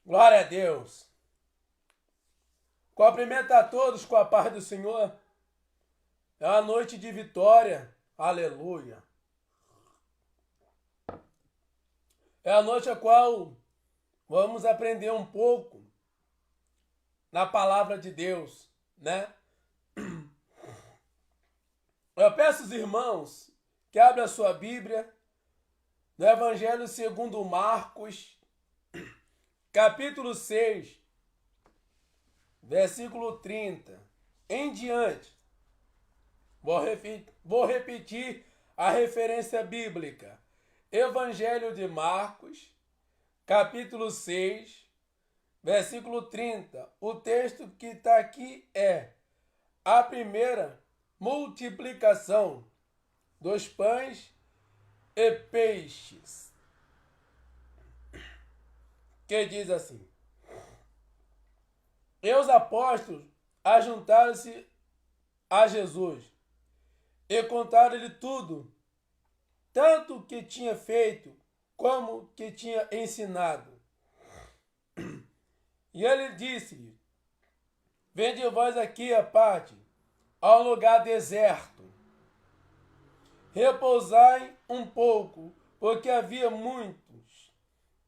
Glória a Deus. Cumprimento a todos com a paz do Senhor. É uma noite de vitória. Aleluia. É a noite a qual vamos aprender um pouco na palavra de Deus, né? Eu peço aos irmãos que abram a sua Bíblia no Evangelho segundo Marcos, capítulo 6, versículo 30 em diante. Vou repetir a referência bíblica. Evangelho de Marcos, capítulo 6, versículo 30. O texto que está aqui é a primeira multiplicação dos pães e peixes. Que diz assim: E os apóstolos ajuntaram-se a Jesus e contaram-lhe tudo, tanto o que tinha feito como o que tinha ensinado. E ele disse-lhe: Vende vós aqui a parte, a um lugar deserto. Repousai um pouco, porque havia muitos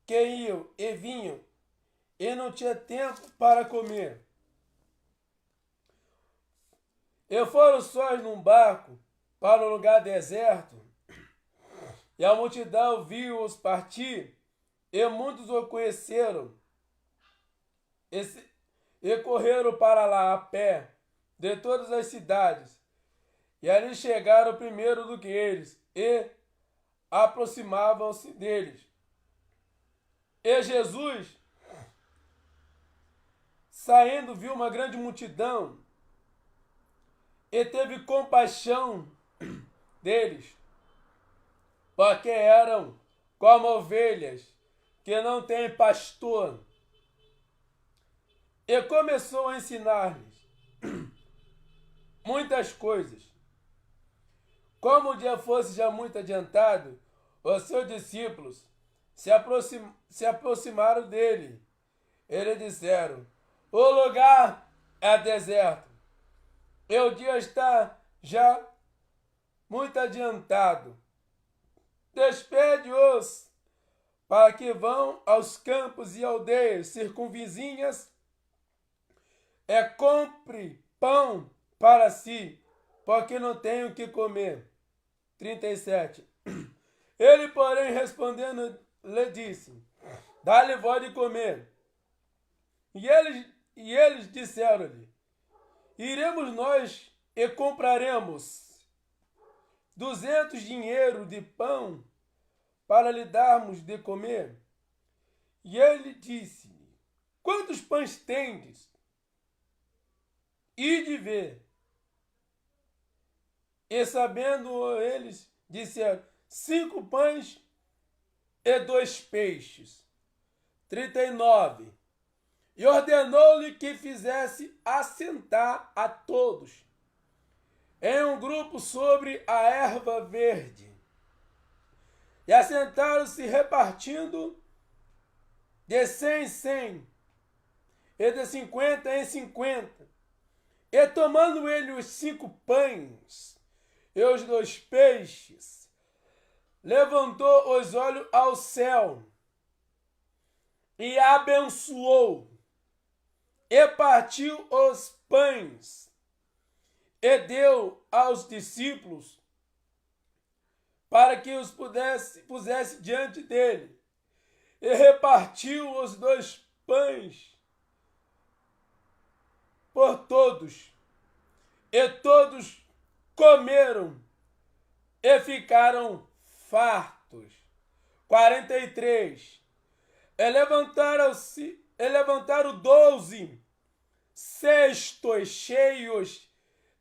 que iam e vinham, e não tinha tempo para comer. E foram sós num barco para um lugar deserto, e a multidão viu-os partir, e muitos o conheceram, e correram para lá a pé, de todas as cidades, e ali chegaram primeiro do que eles, e aproximavam-se deles. E Jesus, saindo, viu uma grande multidão, e teve compaixão deles, porque eram como ovelhas que não têm pastor. E começou a ensinar-lhes muitas coisas. Como o dia fosse já muito adiantado, os seus discípulos se aproximaram dele. Eles disseram: O lugar é deserto, e o dia está já muito adiantado. Despede-os para que vão aos campos e aldeias circunvizinhas e compre pão para si, porque não tenho o que comer. 37. Ele, porém, respondendo, lhe disse: Dá-lhe vós de comer. E eles disseram-lhe: Iremos nós e compraremos 200 dinheiro de pão para lhe darmos de comer. E ele disse-lhe: Quantos pães tendes? Ide ver. E sabendo eles, disseram: 5 pães e 2 peixes. 39. E ordenou-lhe que fizesse assentar a todos em um grupo sobre a erva verde. E assentaram-se repartindo de 100 em 100, e de 50 em 50. E tomando ele os 5 pães e os 2 peixes, levantou os olhos ao céu e abençoou, e partiu os pães e deu aos discípulos para que os pusesse diante dele, e repartiu os 2 pães por todos, e todos comeram e ficaram fartos. 43. E levantaram 12 cestos cheios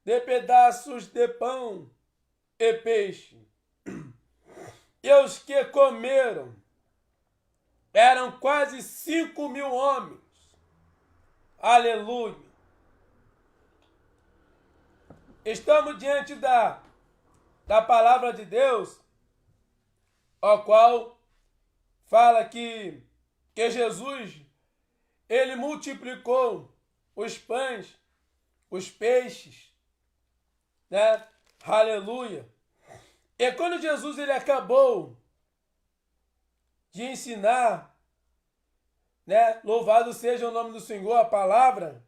de pedaços de pão e peixe. E os que comeram eram quase 5.000 homens. Aleluia. Estamos diante da palavra de Deus, a qual fala que Jesus ele multiplicou os pães, os peixes, né? Aleluia. E quando Jesus ele acabou de ensinar, né? Louvado seja o nome do Senhor, a palavra.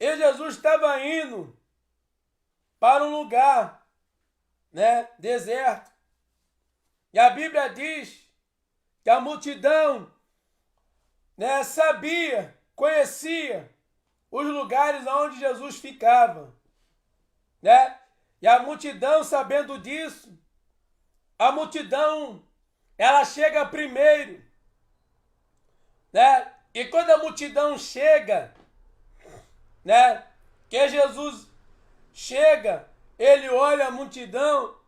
E Jesus estava indo para um lugar, né? Deserto. E a Bíblia diz que a multidão, né? Sabia, conhecia os lugares onde Jesus ficava, né? E a multidão, sabendo disso, a multidão, ela chega primeiro, né? E quando a multidão chega, né? Que Jesus chega, ele olha a multidão,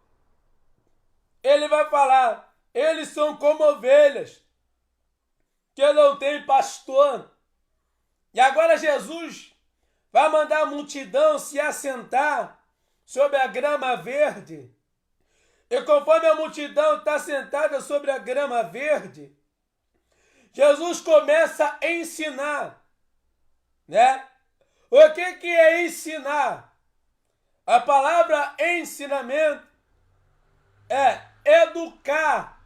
ele vai falar, eles são como ovelhas, que não tem pastor. E agora Jesus vai mandar a multidão se assentar sobre a grama verde. E conforme a multidão está sentada sobre a grama verde, Jesus começa a ensinar, né? O que é ensinar? A palavra ensinamento é educar,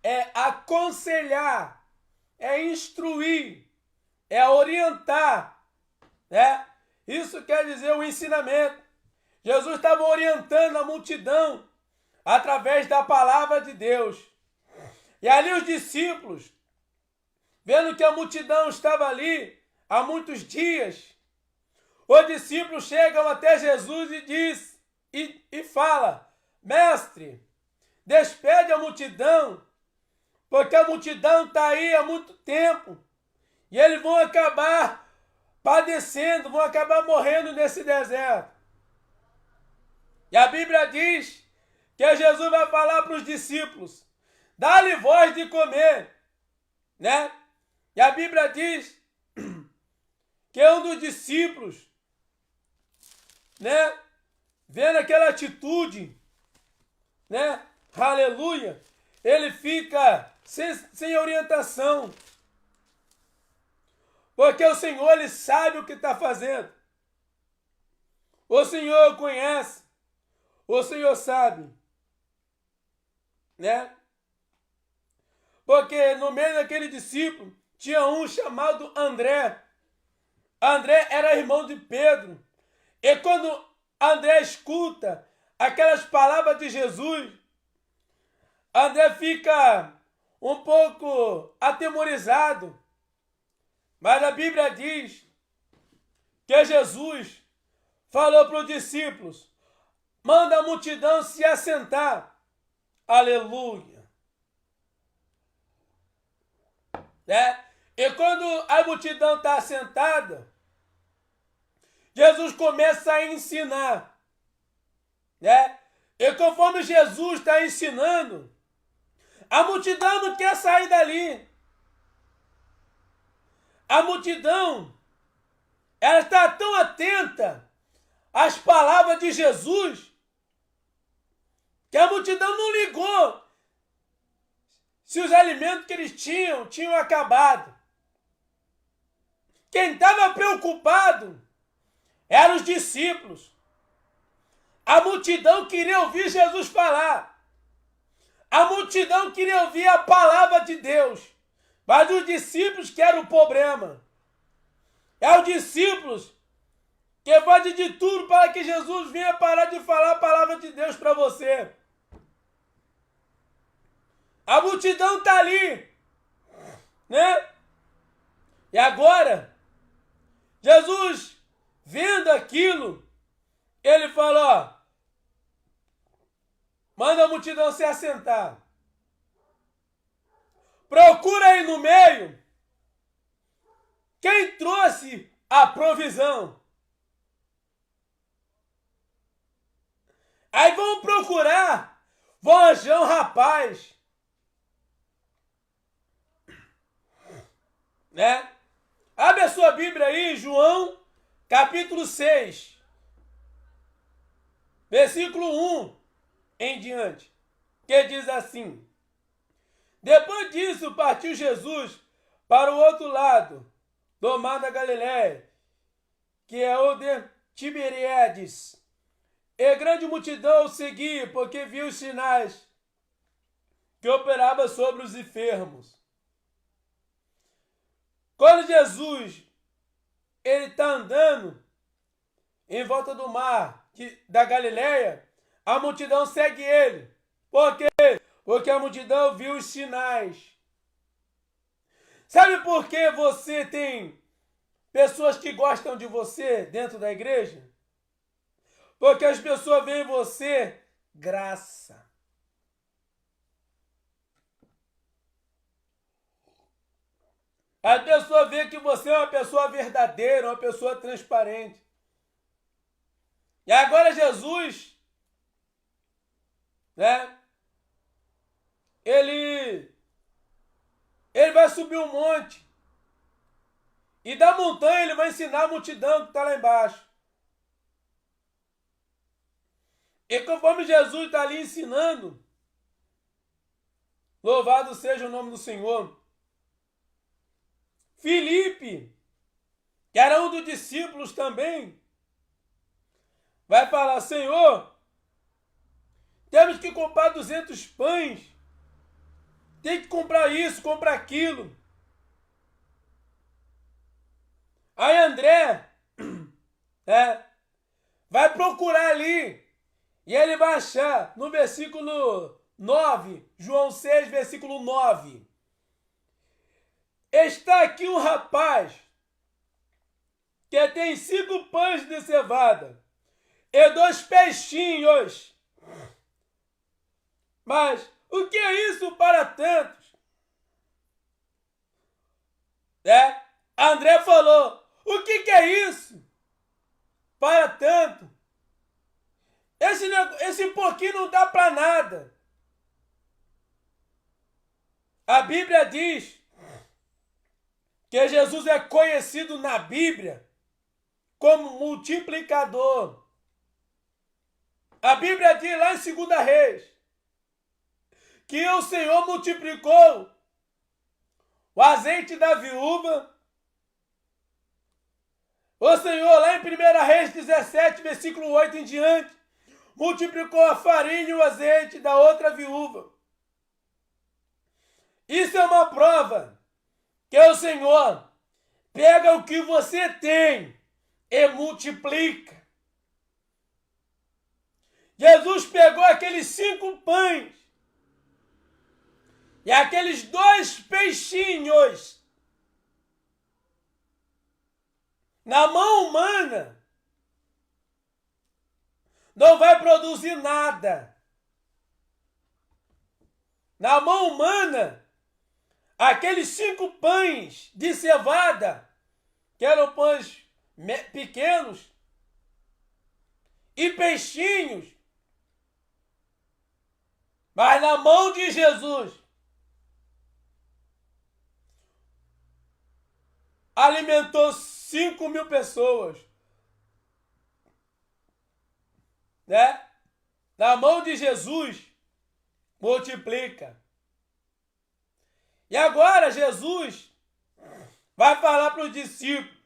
é aconselhar, é instruir, é orientar, né? Isso quer dizer o ensinamento. Jesus estava orientando a multidão através da palavra de Deus. E ali os discípulos, vendo que a multidão estava ali há muitos dias, os discípulos chegam até Jesus e fala, mestre, despede a multidão, porque a multidão está aí há muito tempo e eles vão acabar padecendo, vão acabar morrendo nesse deserto. E a Bíblia diz que Jesus vai falar para os discípulos, dá-lhe voz de comer, né? E a Bíblia diz que um dos discípulos, né, vendo aquela atitude, né, aleluia, ele fica sem orientação, porque o Senhor, ele sabe o que está fazendo, o Senhor conhece, o Senhor sabe, né, porque no meio daquele discípulo tinha um chamado André. André era irmão de Pedro. E quando André escuta aquelas palavras de Jesus, André fica um pouco atemorizado. Mas a Bíblia diz que Jesus falou para os discípulos, manda a multidão se assentar. Aleluia. Né? E quando a multidão está assentada, Jesus começa a ensinar, né? E conforme Jesus está ensinando, a multidão não quer sair dali. A multidão, ela está tão atenta às palavras de Jesus, que a multidão não ligou se os alimentos que eles tinham acabado. Quem estava preocupado eram os discípulos. A multidão queria ouvir Jesus falar. A multidão queria ouvir a palavra de Deus. Mas os discípulos que eram o problema. É os discípulos que fazem de tudo para que Jesus venha parar de falar a palavra de Deus para você. A multidão está ali, né? E agora, Jesus, vendo aquilo, ele falou, ó, manda a multidão se assentar. Procura aí no meio quem trouxe a provisão. Aí vão procurar, vão achar um rapaz, né? Abre a sua Bíblia aí, João, capítulo 6, versículo 1 em diante, que diz assim, depois disso partiu Jesus para o outro lado do mar da Galileia, que é o de Tiberíades. E grande multidão o seguia, porque viu os sinais que operava sobre os enfermos. Quando Jesus ele está andando em volta do mar da Galileia, a multidão segue ele. Por quê? Porque a multidão viu os sinais. Sabe por que você tem pessoas que gostam de você dentro da igreja? Porque as pessoas veem em você graça. As pessoas veem que você é uma pessoa verdadeira, uma pessoa transparente. E agora Jesus, né? Ele vai subir um monte. E da montanha ele vai ensinar a multidão que está lá embaixo. E conforme Jesus está ali ensinando, louvado seja o nome do Senhor, Filipe, que era um dos discípulos também, vai falar: Senhor, temos que comprar 200 pães, tem que comprar isso, comprar aquilo. Aí André vai procurar ali, e ele vai achar no versículo 9, João 6, versículo 9. Está aqui um rapaz que tem 5 pães de cevada e 2 peixinhos. Mas o que é isso para tantos? André falou: o que é isso para tanto? Esse pouquinho não dá para nada. A Bíblia diz que Jesus é conhecido na Bíblia como multiplicador. A Bíblia diz lá em 2 Reis que o Senhor multiplicou o azeite da viúva. O Senhor, lá em 1 Reis 17, versículo 8 em diante, multiplicou a farinha e o azeite da outra viúva. Isso é uma prova que o Senhor pega o que você tem e multiplica. Jesus pegou aqueles 5 pães e aqueles 2 peixinhos. Na mão humana não vai produzir nada. Na mão humana, aqueles 5 pães de cevada, que eram pães pequenos, e peixinhos, mas na mão de Jesus, alimentou 5.000 pessoas. Na mão de Jesus, multiplica. E agora Jesus vai falar para os discípulos: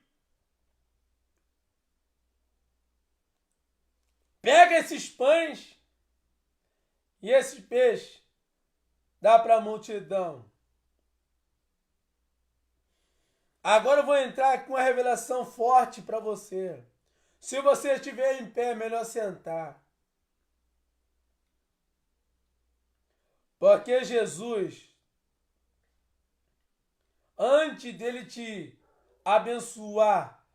pega esses pães e esses peixes, dá para a multidão. Agora eu vou entrar com uma revelação forte para você. Se você estiver em pé, é melhor sentar. Porque Jesus, antes dele te abençoar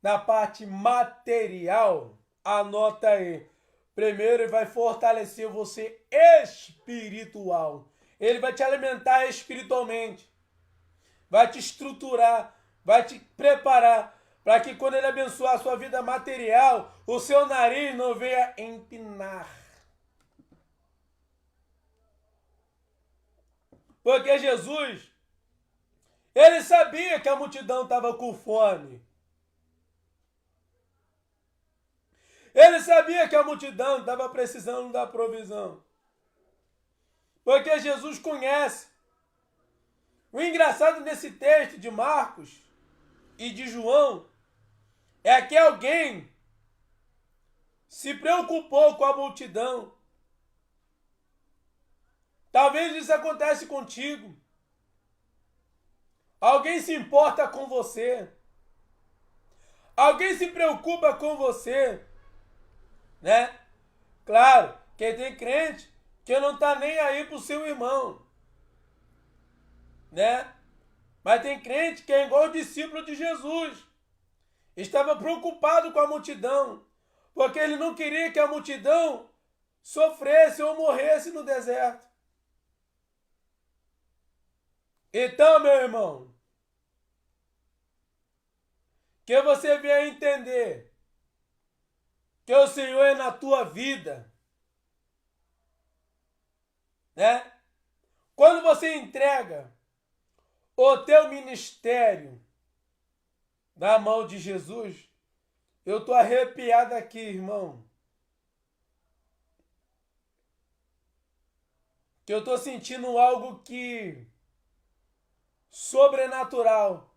na parte material, anota aí. Primeiro ele vai fortalecer você espiritual. Ele vai te alimentar espiritualmente. Vai te estruturar, vai te preparar para que quando ele abençoar a sua vida material, o seu nariz não venha empinar. Porque Jesus, ele sabia que a multidão estava com fome. Ele sabia que a multidão estava precisando da provisão. Porque Jesus conhece O engraçado nesse texto de Marcos e de João é que alguém se preocupou com a multidão. Talvez isso aconteça contigo. Alguém se importa com você. Alguém se preocupa com você, né? Claro, quem tem crente que não está nem aí pro seu irmão, né? Mas tem crente que é igual o discípulo de Jesus. Estava preocupado com a multidão, porque ele não queria que a multidão sofresse ou morresse no deserto. Então, meu irmão, que você venha entender que o Senhor é na tua vida, né? Quando você entrega o teu ministério na mão de Jesus, eu tô arrepiado aqui, irmão. Que eu tô sentindo algo que sobrenatural.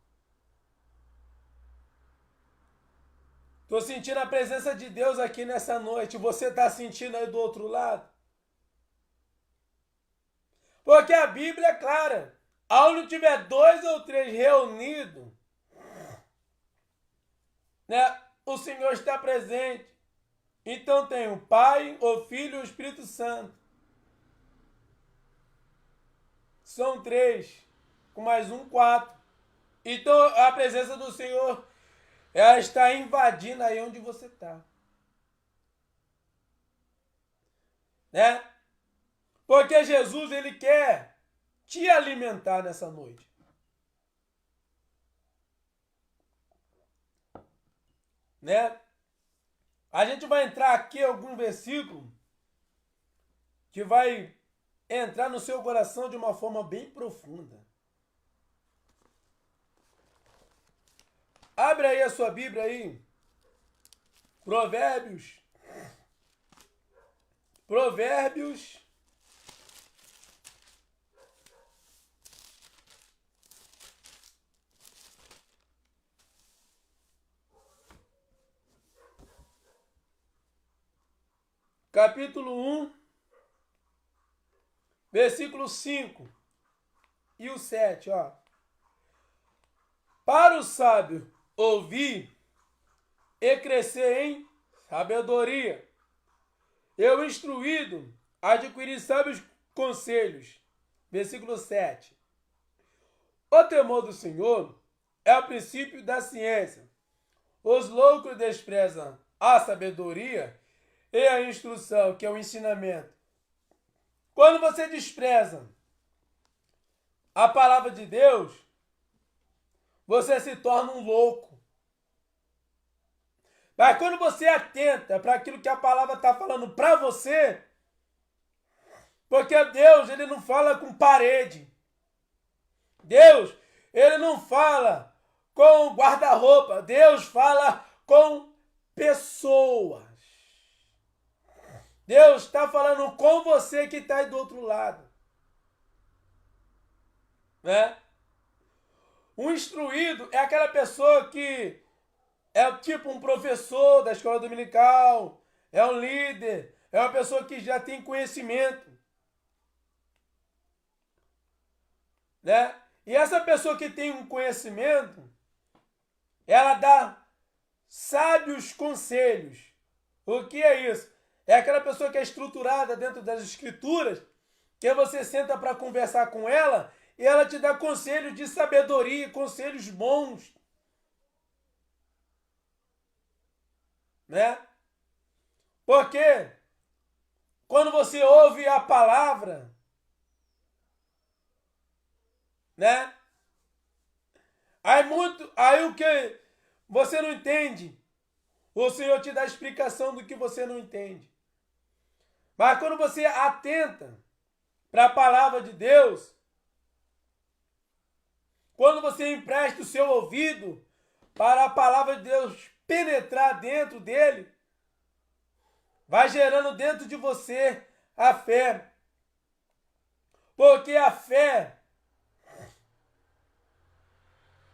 Tô sentindo a presença de Deus aqui nessa noite. Você tá sentindo aí do outro lado? Porque a Bíblia é clara. Aonde tiver 2 ou 3 reunidos, né, o Senhor está presente. Então tem o Pai, o Filho e o Espírito Santo. São 3, com mais um, 4. Então a presença do Senhor, ela está invadindo aí onde você está. Né? Porque Jesus, ele quer te alimentar nessa noite. Né? A gente vai entrar aqui em algum versículo que vai entrar no seu coração de uma forma bem profunda. Abre aí a sua Bíblia aí. Provérbios. Capítulo 1, versículo 5 e o 7, ó. Para o sábio ouvir e crescer em sabedoria, e o instruído adquirir sábios conselhos. Versículo 7. O temor do Senhor é o princípio da ciência. Os loucos desprezam a sabedoria e a instrução, que é o ensinamento. Quando você despreza a palavra de Deus, você se torna um louco. Mas quando você atenta para aquilo que a palavra está falando para você, porque Deus, ele não fala com parede. Deus, ele não fala com guarda-roupa. Deus fala com pessoas. Deus está falando com você que está aí do outro lado. Né? Um instruído é aquela pessoa que é tipo um professor da escola dominical, é um líder, é uma pessoa que já tem conhecimento. Né? E essa pessoa que tem um conhecimento, ela dá sábios conselhos. O que é isso? É aquela pessoa que é estruturada dentro das escrituras, que você senta para conversar com ela e ela te dá conselhos de sabedoria, conselhos bons. Né? Porque quando você ouve a palavra, né? Aí o que você não entende, o Senhor te dá a explicação do que você não entende. Mas quando você atenta para a palavra de Deus, quando você empresta o seu ouvido para a palavra de Deus penetrar dentro dele, vai gerando dentro de você a fé. Porque a fé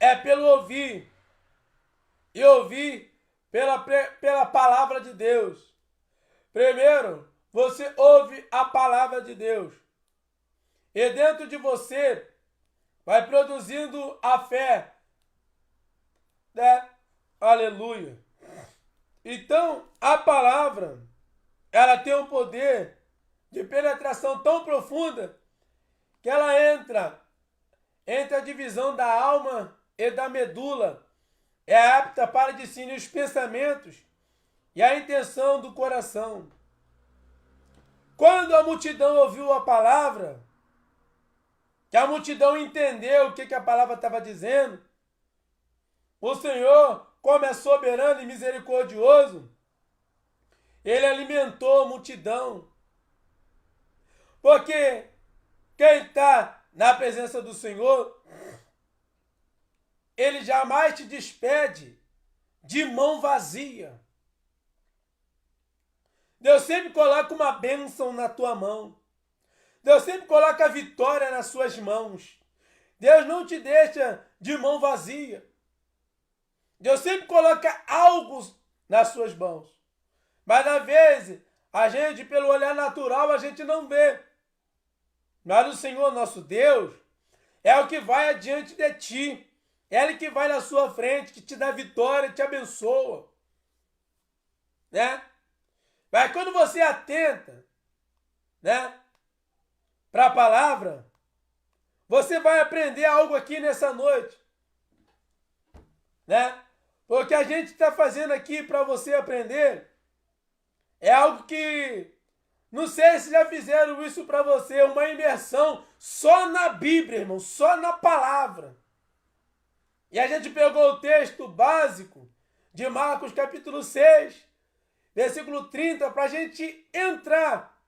é pelo ouvir. E ouvir pela palavra de Deus. Primeiro, você ouve a palavra de Deus. E dentro de você vai produzindo a fé. Né? Aleluia. Então, a palavra, ela tem um poder de penetração tão profunda que ela entra entre a divisão da alma e da medula. É apta para discernir os pensamentos e a intenção do coração. Quando a multidão ouviu a palavra, que a multidão entendeu o que a palavra estava dizendo, o Senhor, como é soberano e misericordioso, ele alimentou a multidão. Porque quem está na presença do Senhor, ele jamais te despede de mão vazia. Deus sempre coloca uma bênção na tua mão. Deus sempre coloca a vitória nas suas mãos. Deus não te deixa de mão vazia. Deus sempre coloca algo nas suas mãos. Mas às vezes, a gente, pelo olhar natural, a gente não vê. Mas o Senhor, nosso Deus, é o que vai adiante de ti. É Ele que vai na sua frente, que te dá vitória, te abençoa. Né? Mas quando você atenta, né, para a palavra, você vai aprender algo aqui nessa noite. Né? Porque a gente está fazendo aqui para você aprender é algo que, não sei se já fizeram isso para você, uma imersão só na Bíblia, irmão, só na palavra. E a gente pegou o texto básico de Marcos capítulo 6, versículo 30, para a gente entrar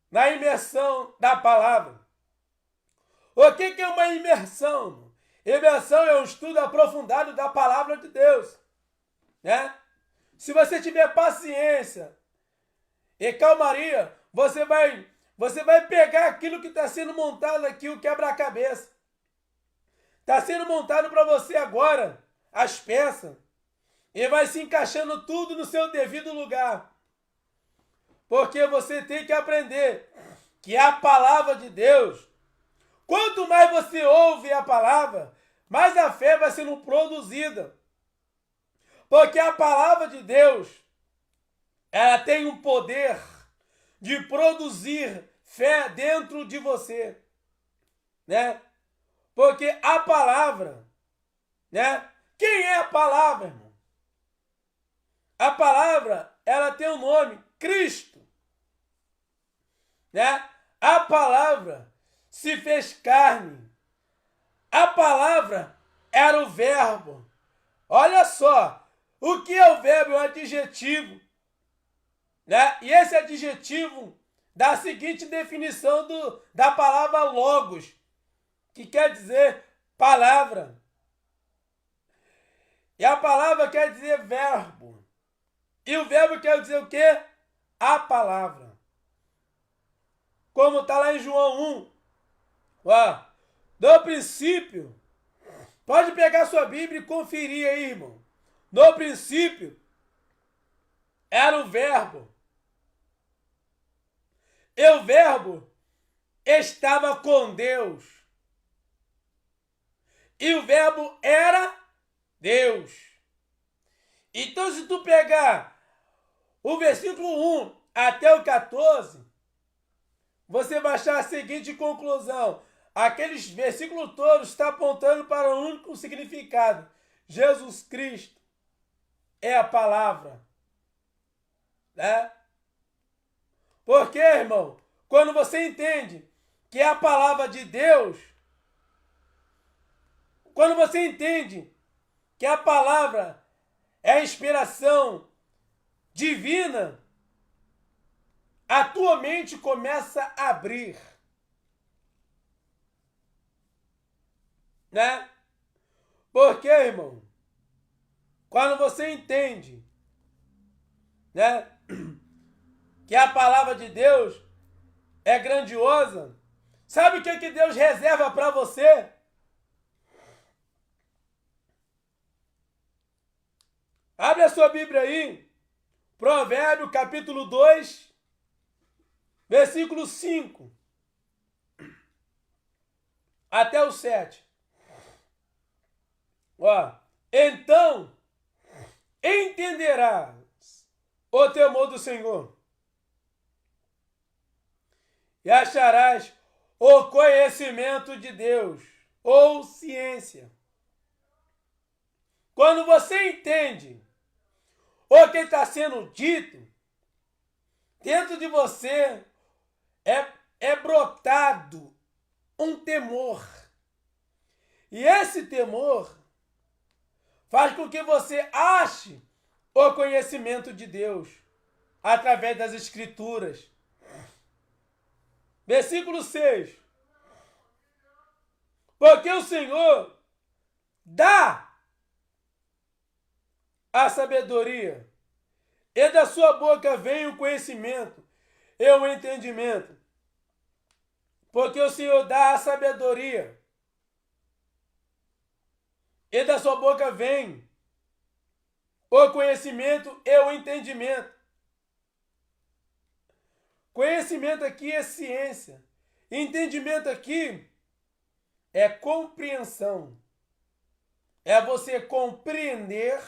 na imersão da palavra. O que é uma imersão? Imersão é um estudo aprofundado da palavra de Deus. Né? Se você tiver paciência e calmaria, você vai pegar aquilo que está sendo montado aqui, o quebra-cabeça. Está sendo montado para você agora, as peças, e vai se encaixando tudo no seu devido lugar. Porque você tem que aprender que a palavra de Deus, quanto mais você ouve a palavra, mais a fé vai sendo produzida. Porque a palavra de Deus, ela tem um poder de produzir fé dentro de você, né? Porque a palavra, né? Quem é a palavra, irmão? A palavra, ela tem um nome, Cristo, né? A palavra se fez carne. A palavra era o verbo. Olha só, o que é o verbo? É um adjetivo. Né? E esse adjetivo dá a seguinte definição da palavra logos, que quer dizer palavra. E a palavra quer dizer verbo. E o verbo quer dizer o quê? A palavra. Como está lá em João 1. Ó, no princípio, pode pegar sua Bíblia e conferir aí, irmão. No princípio, era o verbo. E o verbo estava com Deus. E o verbo era Deus. Então, se tu pegar o versículo 1 até o 14, você vai achar a seguinte conclusão. Aqueles versículos todos estão apontando para um único significado. Jesus Cristo é a palavra. Né? Porque, irmão, quando você entende que é a palavra de Deus, quando você entende que a palavra é a inspiração divina, a tua mente começa a abrir. Né? Porque, irmão, quando você entende, né, que a palavra de Deus é grandiosa, sabe o que Deus reserva para você? sua Bíblia aí, Provérbio capítulo 2, versículo 5 até o 7. Ó, então entenderás o temor do Senhor e acharás o conhecimento de Deus, ou ciência. Quando você entende o que está sendo dito, dentro de você é brotado um temor. E esse temor faz com que você ache o conhecimento de Deus através das Escrituras. Versículo 6. Porque o Senhor dá a sabedoria, e da sua boca vem o conhecimento e o entendimento. Porque o Senhor dá a sabedoria, e da sua boca vem o conhecimento e o entendimento. Conhecimento aqui é ciência. Entendimento aqui é compreensão. É você compreender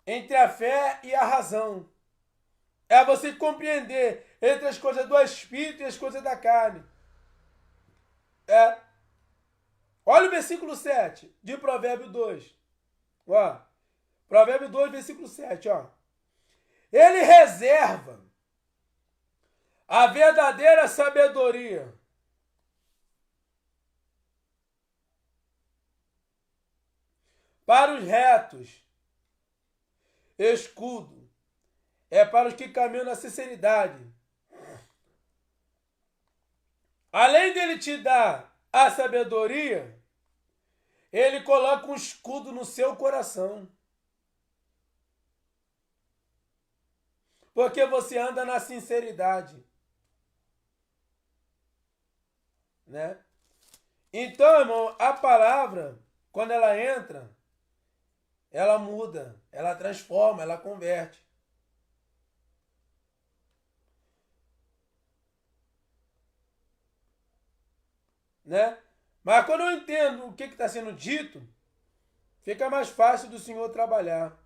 entre a fé e a razão. É você compreender entre as coisas do Espírito e as coisas da carne. Olha o versículo 7 de Provérbio 2. Ó, Provérbio 2, versículo 7. Ó. Ele reserva a verdadeira sabedoria para os retos. Escudo é para os que caminham na sinceridade. Além dele te dar a sabedoria, ele coloca um escudo no seu coração. Porque você anda na sinceridade. Né? Então, irmão, a palavra, quando ela entra, ela muda, ela transforma, ela converte. Né? Mas quando eu entendo o que está sendo dito, fica mais fácil do Senhor trabalhar.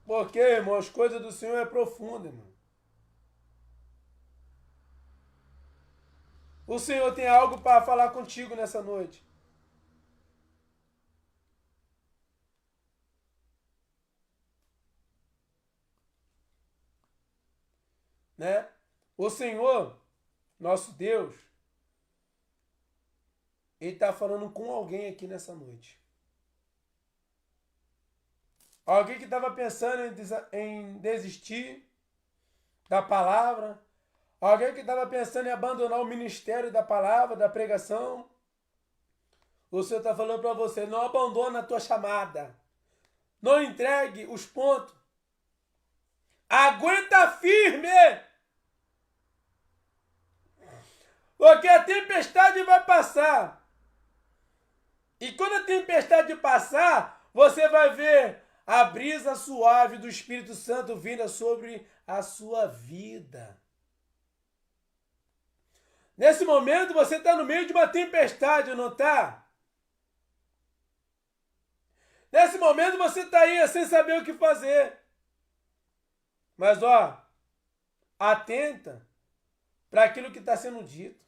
Porque, irmão, as coisas do Senhor é profunda, irmão. O Senhor tem algo para falar contigo nessa noite. Né? O Senhor, nosso Deus, Ele está falando com alguém aqui nessa noite. Alguém que estava pensando em desistir da palavra. Alguém que estava pensando em abandonar o ministério da palavra, da pregação. O Senhor está falando para você, não abandona a tua chamada. Não entregue os pontos. Aguenta firme. Porque a tempestade vai passar. E quando a tempestade passar, você vai ver a brisa suave do Espírito Santo vinda sobre a sua vida. Nesse momento você está no meio de uma tempestade, não está? Nesse momento você está aí sem saber o que fazer. Mas ó, atenta para aquilo que está sendo dito.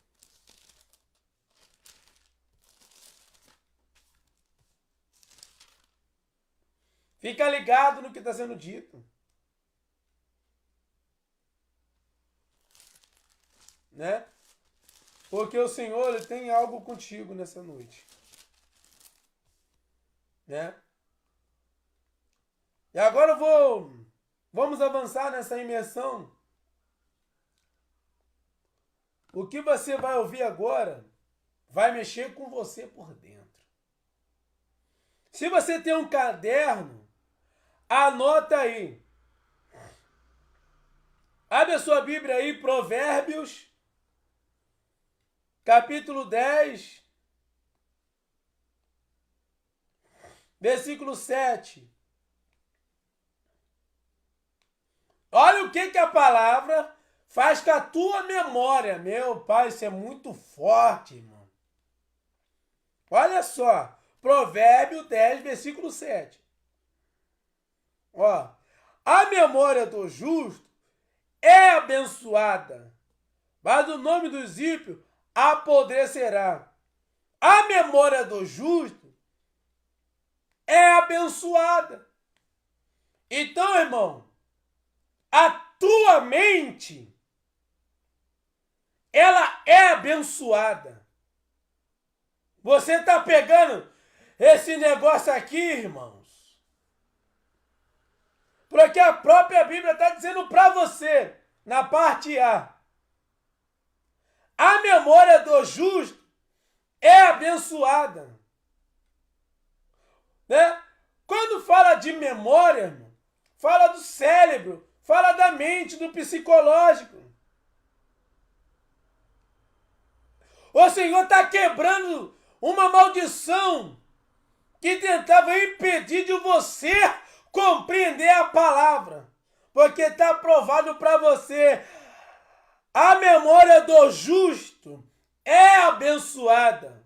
Fica ligado no que está sendo dito. Né? Porque o Senhor ele tem algo contigo nessa noite. Né? E agora vamos avançar nessa imersão. O que você vai ouvir agora vai mexer com você por dentro. Se você tem um caderno, anota aí. Abre a sua Bíblia aí, Provérbios, capítulo 10, versículo 7. Olha o que a palavra faz com a tua memória. Meu pai, isso é muito forte, irmão. Olha só, Provérbio 10, versículo 7. Ó, a memória do justo é abençoada, mas o nome dos ímpios apodrecerá. A memória do justo é abençoada. Então, irmão, a tua mente, ela é abençoada. Você está pegando esse negócio aqui, irmãos, porque a própria Bíblia está dizendo para você, na parte A, a memória do justo é abençoada. Né? Quando fala de memória, irmão, fala do cérebro, fala da mente, do psicológico. O Senhor está quebrando uma maldição que tentava impedir de você compreender a palavra. Porque está provado para você, a memória do justo é abençoada.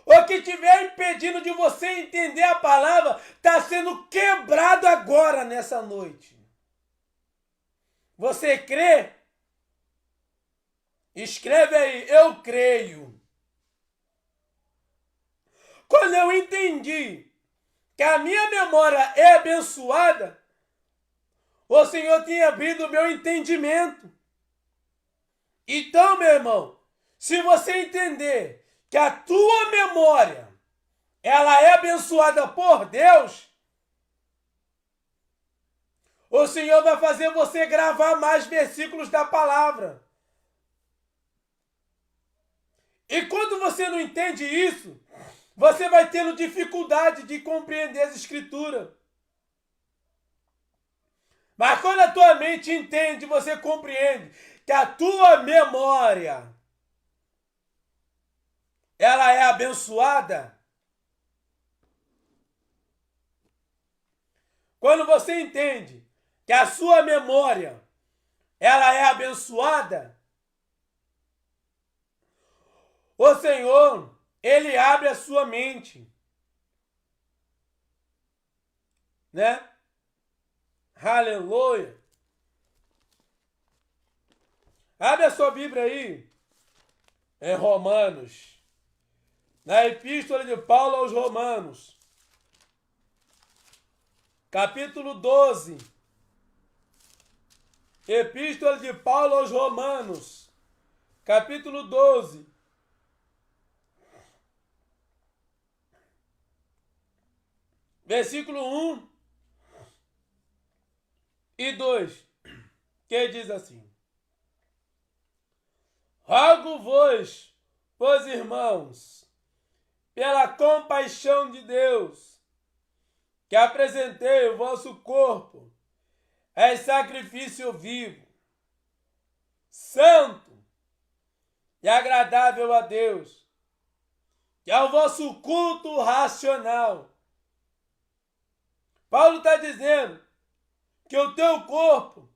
O que estiver impedindo de você entender a palavra está sendo quebrado agora, nessa noite. Você crê? Escreve aí, eu creio. Quando eu entendi que a minha memória é abençoada, o Senhor tinha abrido o meu entendimento. Então, meu irmão, se você entender que a tua memória, ela é abençoada por Deus, o Senhor vai fazer você gravar mais versículos da palavra. E quando você não entende isso, você vai tendo dificuldade de compreender as Escrituras. Mas quando a tua mente entende, você compreende que a tua memória, ela é abençoada. Quando você entende que a sua memória, ela é abençoada, o Senhor, Ele abre a sua mente. Né? Aleluia. Abre a sua Bíblia aí, em Romanos. Na Epístola de Paulo aos Romanos. Capítulo 12. Epístola de Paulo aos Romanos. Capítulo 12. Versículo 1 e 2. Que diz assim: Rogo-vos, pois irmãos, pela compaixão de Deus, que apresentei o vosso corpo em sacrifício vivo, santo e agradável a Deus, que é o vosso culto racional. Paulo está dizendo que o teu corpo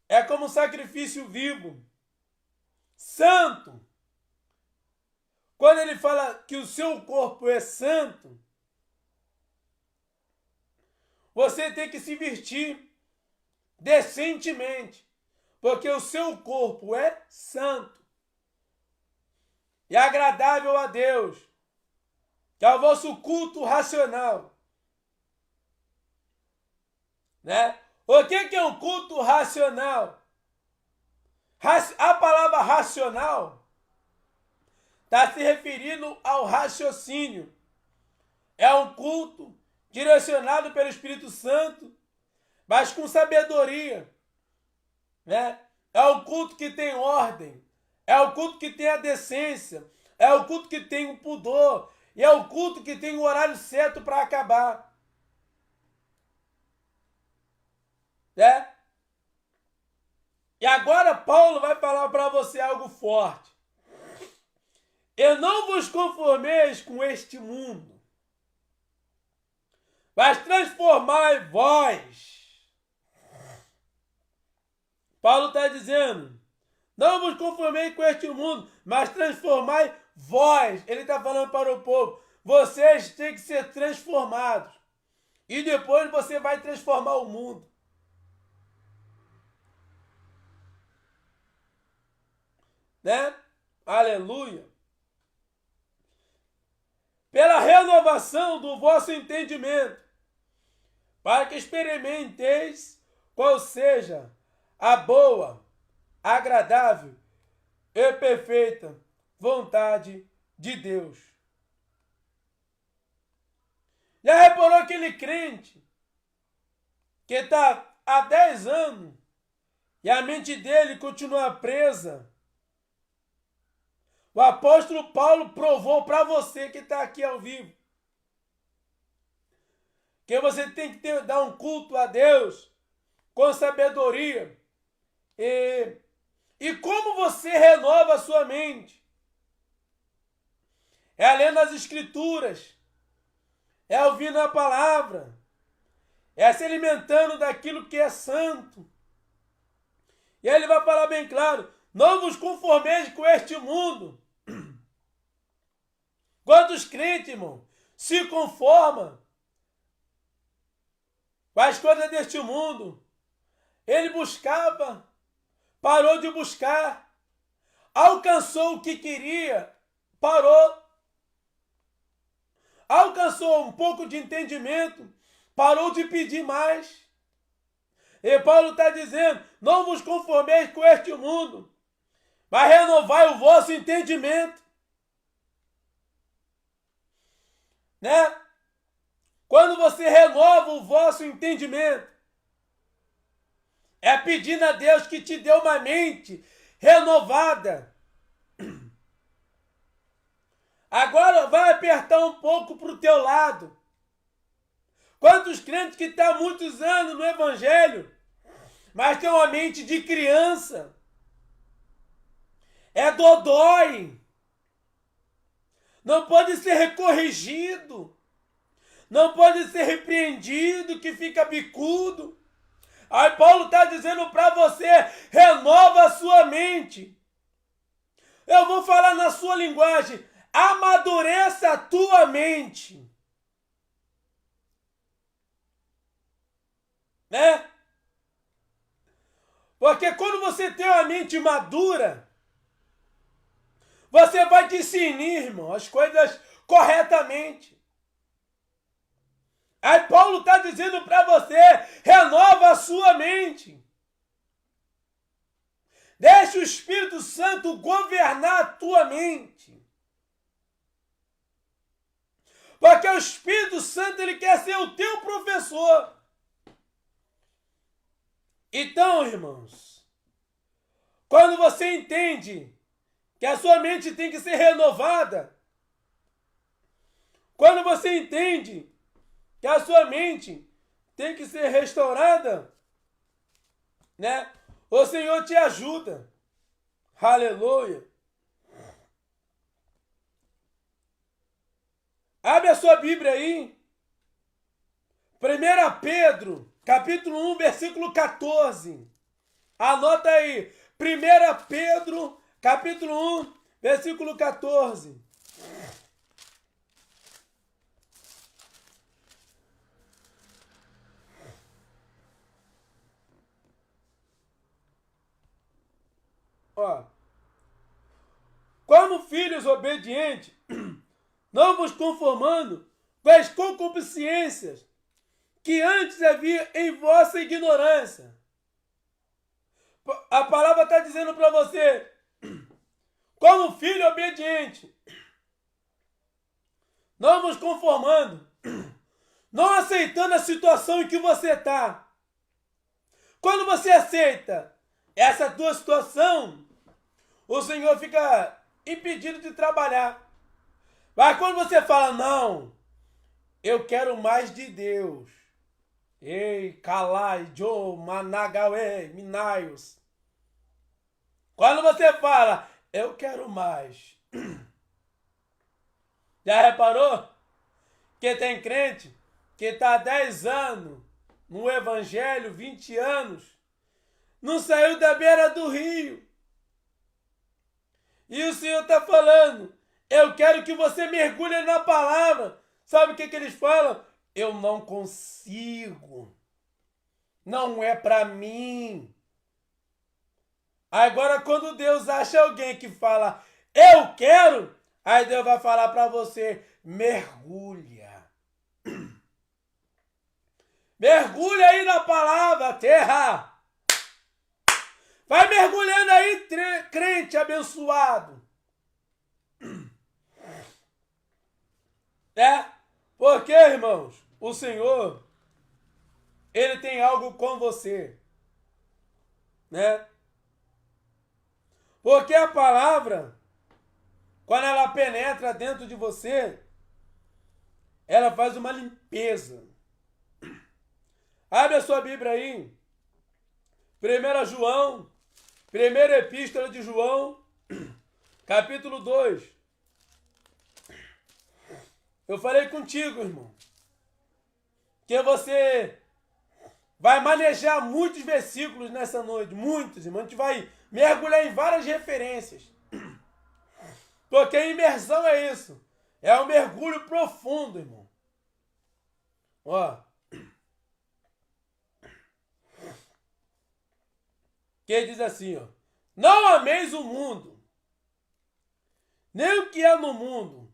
é como um sacrifício vivo, santo. Quando ele fala que o seu corpo é santo, você tem que se vestir decentemente, porque o seu corpo é santo e agradável a Deus, que é o vosso culto racional. Né? O que é um culto racional? A palavra racional está se referindo ao raciocínio. É um culto direcionado pelo Espírito Santo, mas com sabedoria. Né? É um culto que tem ordem. É o culto que tem a decência. É o culto que tem o pudor. E é o culto que tem o horário certo para acabar. Né? E agora Paulo vai falar para você algo forte. E não vos conformeis com este mundo, mas transformai vós. Paulo está dizendo, não vos conformeis com este mundo, mas transformai vós. Ele está falando para o povo, vocês têm que ser transformados. E depois você vai transformar o mundo. Né? Aleluia. Pela renovação do vosso entendimento, para que experimenteis qual seja a boa, agradável e perfeita vontade de Deus. Já reparou aquele crente que está há 10 anos e a mente dele continua presa? O apóstolo Paulo provou para você que está aqui ao vivo que você tem que dar um culto a Deus com sabedoria. E como você renova a sua mente? É lendo as escrituras, é ouvindo a palavra, é se alimentando daquilo que é santo. E aí ele vai falar bem claro, não vos conformeis com este mundo. Quantos crentes, irmão, se conformam com as coisas deste mundo? Ele buscava, parou de buscar, alcançou o que queria, parou. Alcançou um pouco de entendimento, parou de pedir mais. E Paulo está dizendo, não vos conformeis com este mundo, mas renovai o vosso entendimento. Né? Quando você renova o vosso entendimento, é pedindo a Deus que te dê uma mente renovada. Agora vai apertar um pouco para o teu lado. Quantos crentes que estão há muitos anos no Evangelho, mas tem uma mente de criança, é dodói, não pode ser corrigido, não pode ser repreendido, que fica bicudo. Aí Paulo está dizendo para você, renova a sua mente. Eu vou falar na sua linguagem, amadureça a tua mente. Né? Porque quando você tem uma mente madura, você vai discernir, irmão, as coisas corretamente. Aí Paulo está dizendo para você, renova a sua mente. Deixa o Espírito Santo governar a tua mente. Porque o Espírito Santo, ele quer ser o teu professor. Então, irmãos, quando você entende que a sua mente tem que ser renovada, quando você entende que a sua mente tem que ser restaurada, né? O Senhor te ajuda. Aleluia. Abre a sua Bíblia aí. 1 Pedro, capítulo 1, versículo 14. Anota aí. 1 Pedro, capítulo 1, versículo 14. Ó. Como filhos obedientes, não vos conformando com as concupiscências que antes havia em vossa ignorância. A palavra está dizendo para você, como filho obediente, não vos conformando, não aceitando a situação em que você está. Quando você aceita essa tua situação, o Senhor fica impedido de trabalhar. Mas quando você fala, não, eu quero mais de Deus. Ei, Kalai, Joe, Managawe, Minaios. Quando você fala, eu quero mais, Já reparou? Que tem crente que está há 10 anos no evangelho, 20 anos, não saiu da beira do rio. E o Senhor está falando, eu quero que você mergulhe na palavra. Sabe o que eles falam? Eu não consigo. Não é para mim. Agora, quando Deus acha alguém que fala, eu quero, aí Deus vai falar para você, mergulha. Mergulha aí na palavra, terra. Vai mergulhando aí, crente abençoado. Porque, irmãos, o Senhor, Ele tem algo com você, né? Porque a palavra, quando ela penetra dentro de você, ela faz uma limpeza. Abre a sua Bíblia aí. 1 João, primeira epístola de João, capítulo 2. Eu falei contigo, irmão, que você vai manejar muitos versículos nessa noite, muitos, irmão. A gente vai mergulhar em várias referências. Porque a imersão é isso. É um mergulho profundo, irmão. Ó. Que diz assim, ó. Não ameis o mundo, nem o que é no mundo.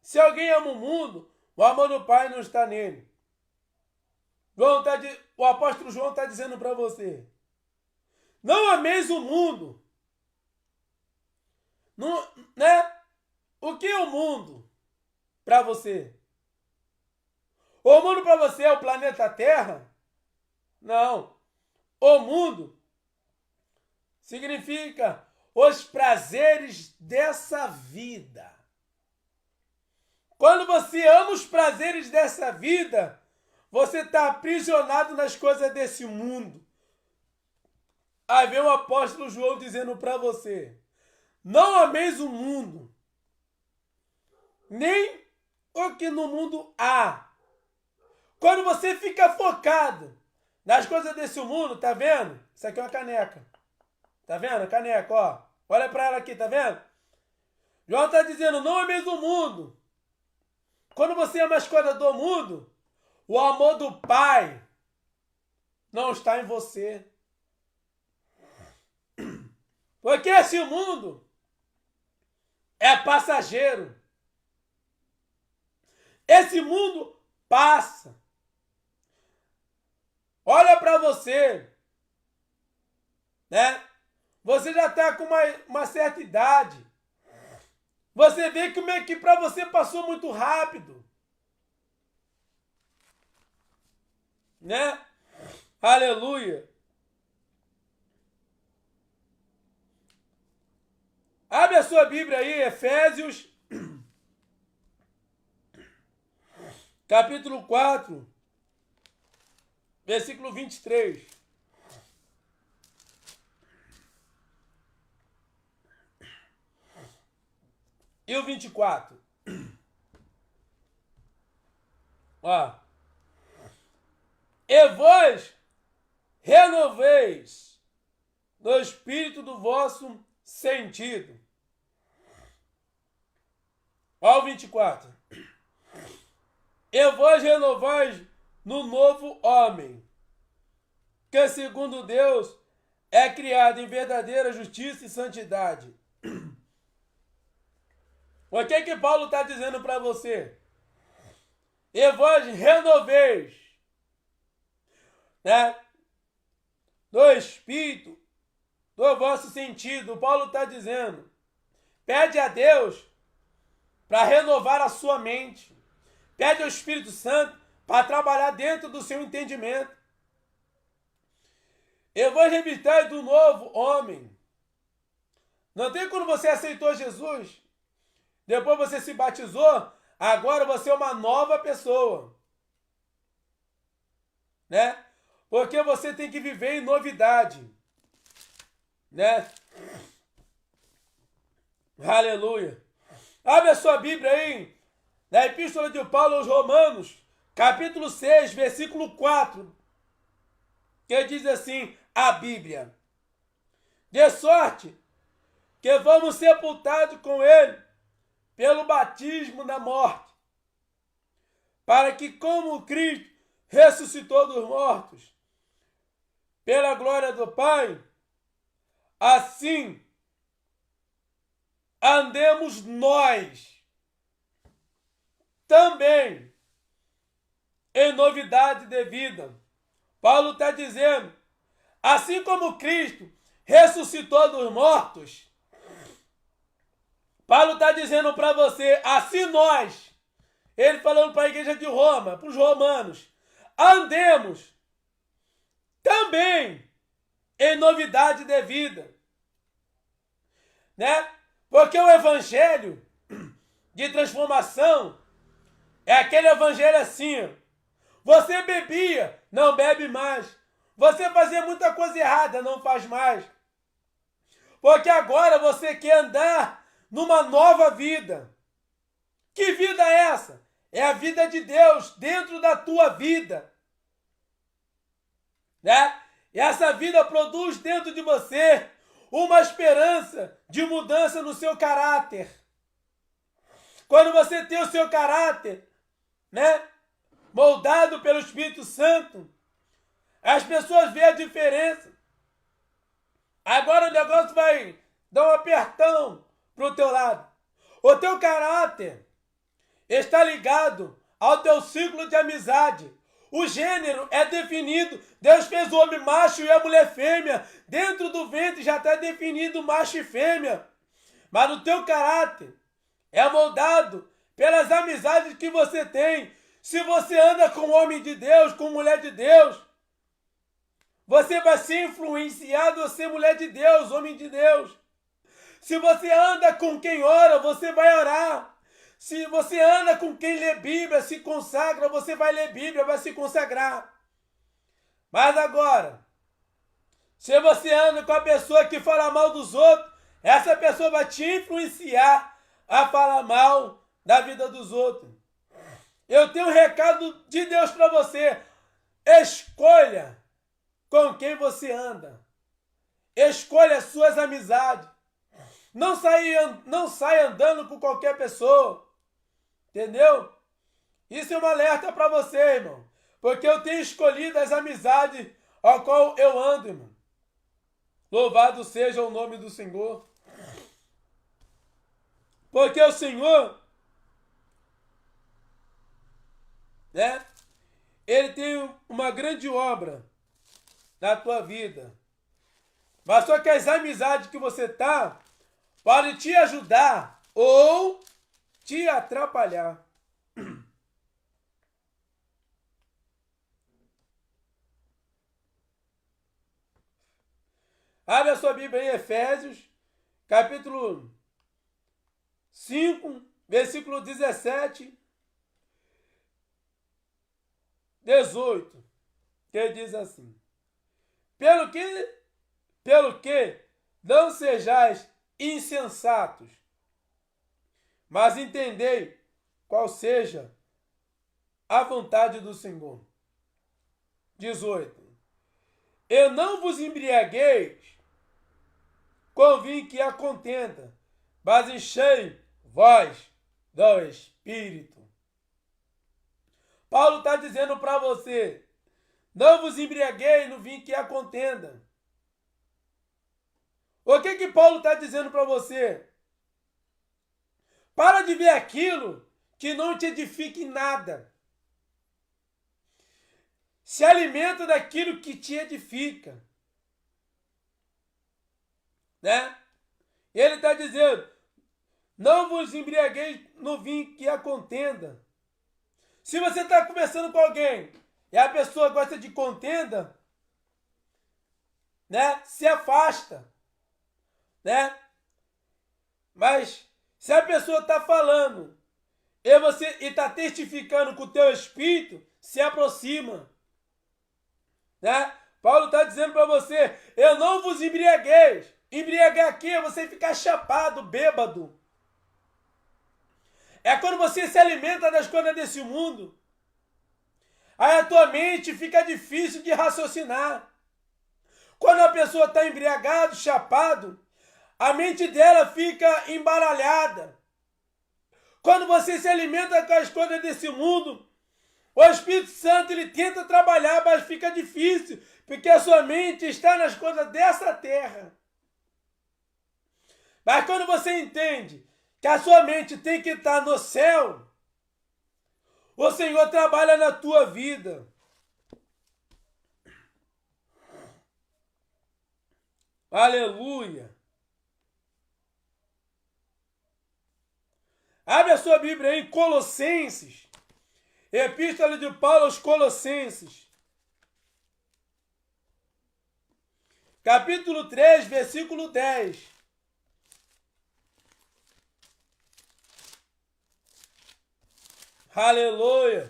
Se alguém ama o mundo, o amor do Pai não está nele. O apóstolo João está dizendo para você, não ameis o mundo. Não, né? O que é o mundo para você? O mundo para você é o planeta Terra? Não. O mundo significa os prazeres dessa vida. Quando você ama os prazeres dessa vida, você está aprisionado nas coisas desse mundo. Aí vem o apóstolo João dizendo para você, não ameis o mundo, nem o que no mundo há. Quando você fica focado nas coisas desse mundo, tá vendo? Isso aqui é uma caneca. Tá vendo? A caneca, ó. Olha para ela aqui, tá vendo? João está dizendo, não ameis o mundo. Quando você ama as coisas do mundo, o amor do Pai não está em você. Porque esse mundo é passageiro. Esse mundo passa. Olha para você, né? Você já está com uma certa idade. Você vê que para você passou muito rápido, né? Aleluia. Abre a sua Bíblia aí, Efésios, capítulo 4, versículo 23. E o 24. Ó. E vós renoveis no espírito do vosso sentido. Ó o 24. E vós renovais no novo homem, que segundo Deus é criado em verdadeira justiça e santidade. O que Paulo está dizendo para você? E vós renoveis, né? Do espírito, do vosso sentido. Paulo está dizendo, pede a Deus para renovar a sua mente. Pede ao Espírito Santo para trabalhar dentro do seu entendimento. E vós revestais do novo homem. Não tem quando você aceitou Jesus? Depois você se batizou, agora você é uma nova pessoa, né? Porque você tem que viver em novidade, né? Aleluia. Abre a sua Bíblia aí, na Epístola de Paulo aos Romanos, capítulo 6, versículo 4, que diz assim, a Bíblia: de sorte que vamos sepultados com ele pelo batismo na morte, para que, como Cristo ressuscitou dos mortos, pela glória do Pai, assim andemos nós também em novidade de vida. Paulo está dizendo, assim como Cristo ressuscitou dos mortos, Paulo está dizendo para você, assim nós, ele falando para a igreja de Roma, para os romanos, andemos também em novidade de vida, né? Porque o evangelho de transformação é aquele evangelho assim, você bebia, não bebe mais, você fazia muita coisa errada, não faz mais, porque agora você quer andar numa nova vida. Que vida é essa? É a vida de Deus dentro da tua vida, né? E essa vida produz dentro de você uma esperança de mudança no seu caráter. Quando você tem o seu caráter, né, moldado pelo Espírito Santo, as pessoas veem a diferença. Agora o negócio vai dar um apertão para o teu lado. O teu caráter está ligado ao teu ciclo de amizade. O gênero é definido. Deus fez o homem macho e a mulher fêmea. Dentro do ventre já está definido macho e fêmea. Mas o teu caráter é moldado pelas amizades que você tem. Se você anda com homem de Deus, com mulher de Deus, você vai ser influenciado a ser mulher de Deus, homem de Deus. Se você anda com quem ora, você vai orar. Se você anda com quem lê Bíblia, se consagra, você vai ler Bíblia, vai se consagrar. Mas agora, se você anda com a pessoa que fala mal dos outros, essa pessoa vai te influenciar a falar mal da vida dos outros. Eu tenho um recado de Deus para você. Escolha com quem você anda. Escolha as suas amizades. Não saia andando com qualquer pessoa. Entendeu? Isso é um alerta para você, irmão. Porque eu tenho escolhido as amizades ao qual eu ando, irmão. Louvado seja o nome do Senhor. Porque o Senhor, né, Ele tem uma grande obra na tua vida. Mas só que as amizades que você tá podem te ajudar ou te atrapalhar. Abre a sua Bíblia em Efésios, capítulo 5, versículo 17, 18, que diz assim: Pelo que não sejais insensatos, mas entendei qual seja a vontade do Senhor. 18. E não vos embriagueis com vinho que há contenda, mas enchei vós do Espírito. Paulo está dizendo para você, não vos embriagueis no vinho que há contenda. O que Paulo está dizendo para você? Para de ver aquilo que não te edifica em nada. Se alimenta daquilo que te edifica. Né? Ele está dizendo, não vos embriagueis no vinho que há contenda. Se você está conversando com alguém e a pessoa gosta de contenda, né? Se afasta. Né? Mas se a pessoa está falando e você está testificando com o teu espírito, se aproxima. Né? Paulo está dizendo para você, eu não vos embriagueis. Embriagar aqui é você ficar chapado, bêbado. É quando você se alimenta das coisas desse mundo. Aí a tua mente fica difícil de raciocinar. Quando a pessoa está embriagado, chapado, a mente dela fica embaralhada. Quando você se alimenta com as coisas desse mundo, o Espírito Santo ele tenta trabalhar, mas fica difícil, porque a sua mente está nas coisas dessa terra. Mas quando você entende que a sua mente tem que estar no céu, o Senhor trabalha na tua vida. Aleluia. Abre a sua Bíblia aí em Colossenses. Epístola de Paulo aos Colossenses. Capítulo 3, versículo 10. Aleluia.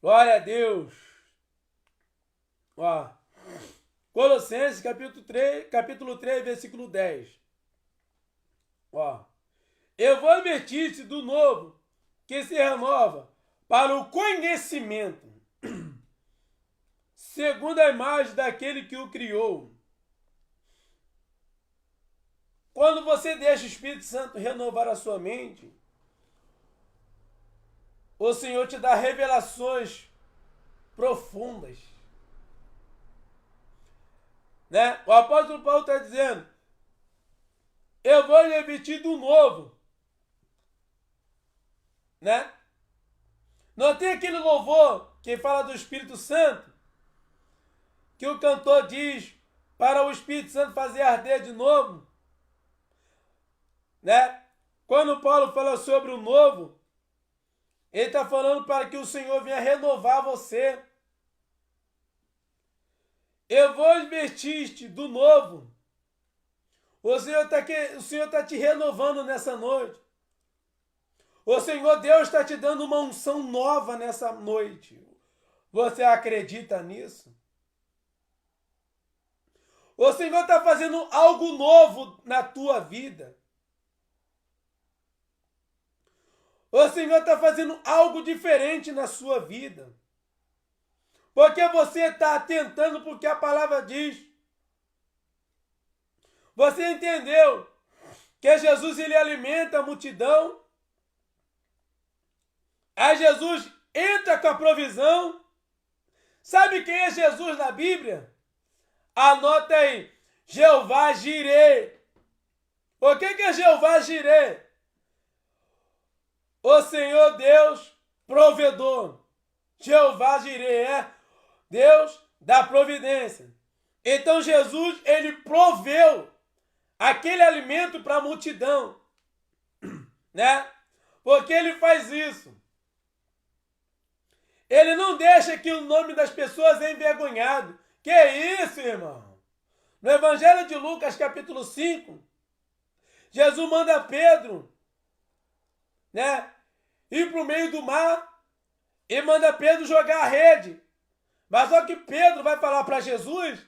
Glória a Deus. Ó. Colossenses, capítulo 3, versículo 10. Ó. Eu vou advertir-te do novo, que se renova para o conhecimento, segundo a imagem daquele que o criou. Quando você deixa o Espírito Santo renovar a sua mente, o Senhor te dá revelações profundas. Né? O apóstolo Paulo está dizendo, eu vou lhe advertir do novo. Né? Não tem aquele louvor que fala do Espírito Santo, que o cantor diz para o Espírito Santo fazer arder de novo? Né? Quando Paulo fala sobre o novo, ele está falando para que o Senhor venha renovar você. Eu vou advertir-te do novo. O Senhor está te renovando nessa noite. O Senhor Deus está te dando uma unção nova nessa noite. Você acredita nisso? O Senhor está fazendo algo novo na tua vida. O Senhor está fazendo algo diferente na sua vida. Porque você está atentando porque a palavra diz. Você entendeu que Jesus ele alimenta a multidão. Aí Jesus entra com a provisão. Sabe quem é Jesus na Bíblia? Anota aí. Jeová Jireh. O que é Jeová Jireh? O Senhor Deus provedor. Jeová Jireh é Deus da providência. Então Jesus, ele proveu aquele alimento para a multidão. Né? Porque ele faz isso. Ele não deixa que o nome das pessoas é envergonhado. Que isso, irmão? No Evangelho de Lucas, capítulo 5, Jesus manda Pedro, né, ir para o meio do mar e manda Pedro jogar a rede. Mas só que Pedro vai falar para Jesus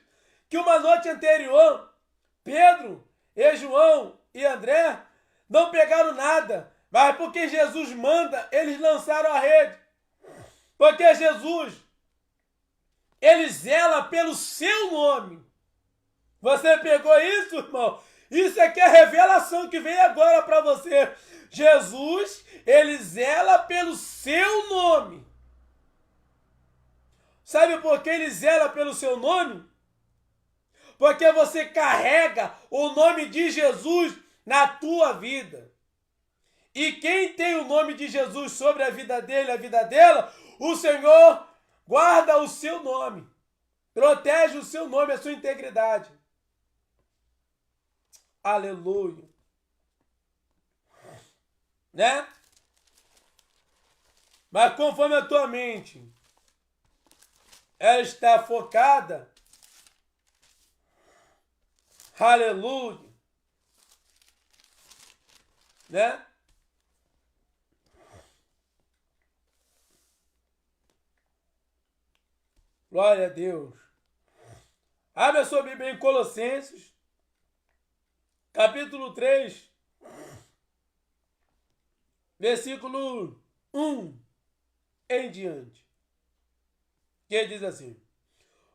que uma noite anterior, Pedro e João e André não pegaram nada, mas porque Jesus manda, eles lançaram a rede. Porque Jesus, ele zela pelo seu nome. Você pegou isso, irmão? Isso aqui é a revelação que vem agora para você. Jesus, ele zela pelo seu nome. Sabe por que ele zela pelo seu nome? Porque você carrega o nome de Jesus na tua vida. E quem tem o nome de Jesus sobre a vida dele, a vida dela, o Senhor guarda o seu nome. Protege o seu nome, a sua integridade. Aleluia. Né? Mas conforme a tua mente ela está focada, aleluia, né? Glória a Deus. Abra a sua Bíblia em Colossenses, capítulo 3, versículo 1 em diante. Que diz assim: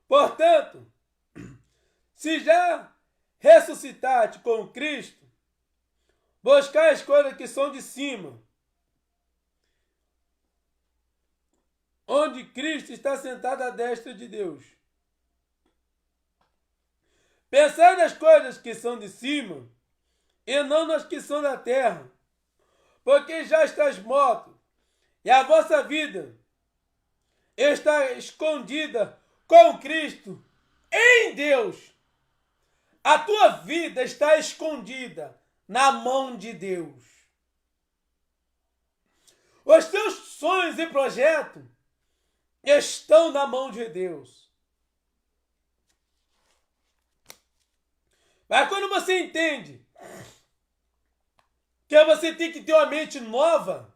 portanto, se já ressuscitate com Cristo, buscai as coisas que são de cima, onde Cristo está sentado à destra de Deus. Pensai nas coisas que são de cima, e não nas que são da terra, porque já estáis mortos, e a vossa vida está escondida com Cristo em Deus. A tua vida está escondida na mão de Deus. Os teus sonhos e projetos estão na mão de Deus. Mas quando você entende que você tem que ter uma mente nova,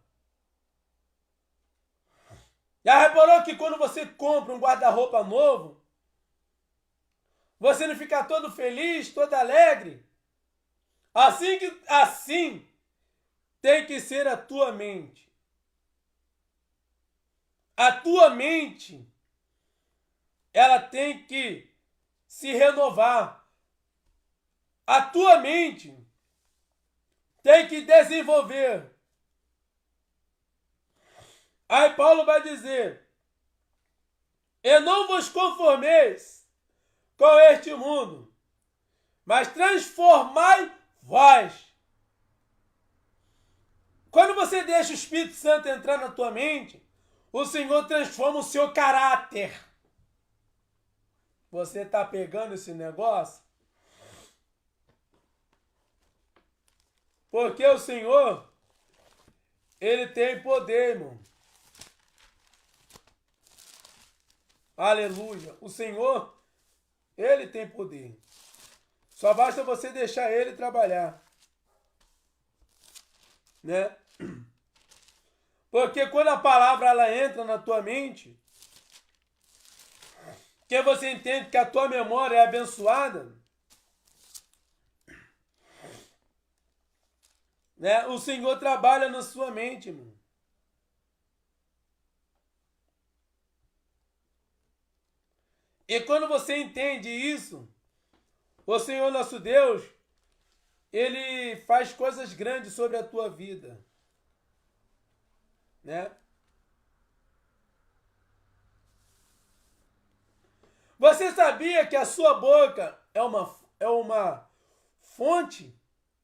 já reparou que quando você compra um guarda-roupa novo, você não fica todo feliz, todo alegre? Assim tem que ser a tua mente. A tua mente, ela tem que se renovar. A tua mente tem que desenvolver. Aí Paulo vai dizer: e não vos conformeis com este mundo, mas transformai vós. Quando você deixa o Espírito Santo entrar na tua mente, o Senhor transforma o seu caráter. Você está pegando esse negócio? Porque o Senhor, Ele tem poder, irmão. Aleluia. O Senhor, Ele tem poder. Só basta você deixar Ele trabalhar. Né? Porque quando a palavra ela entra na tua mente, que você entende que a tua memória é abençoada, né? O Senhor trabalha na sua mente, irmão. E quando você entende isso, o Senhor nosso Deus, Ele faz coisas grandes sobre a tua vida. Né? Você sabia que a sua boca é uma fonte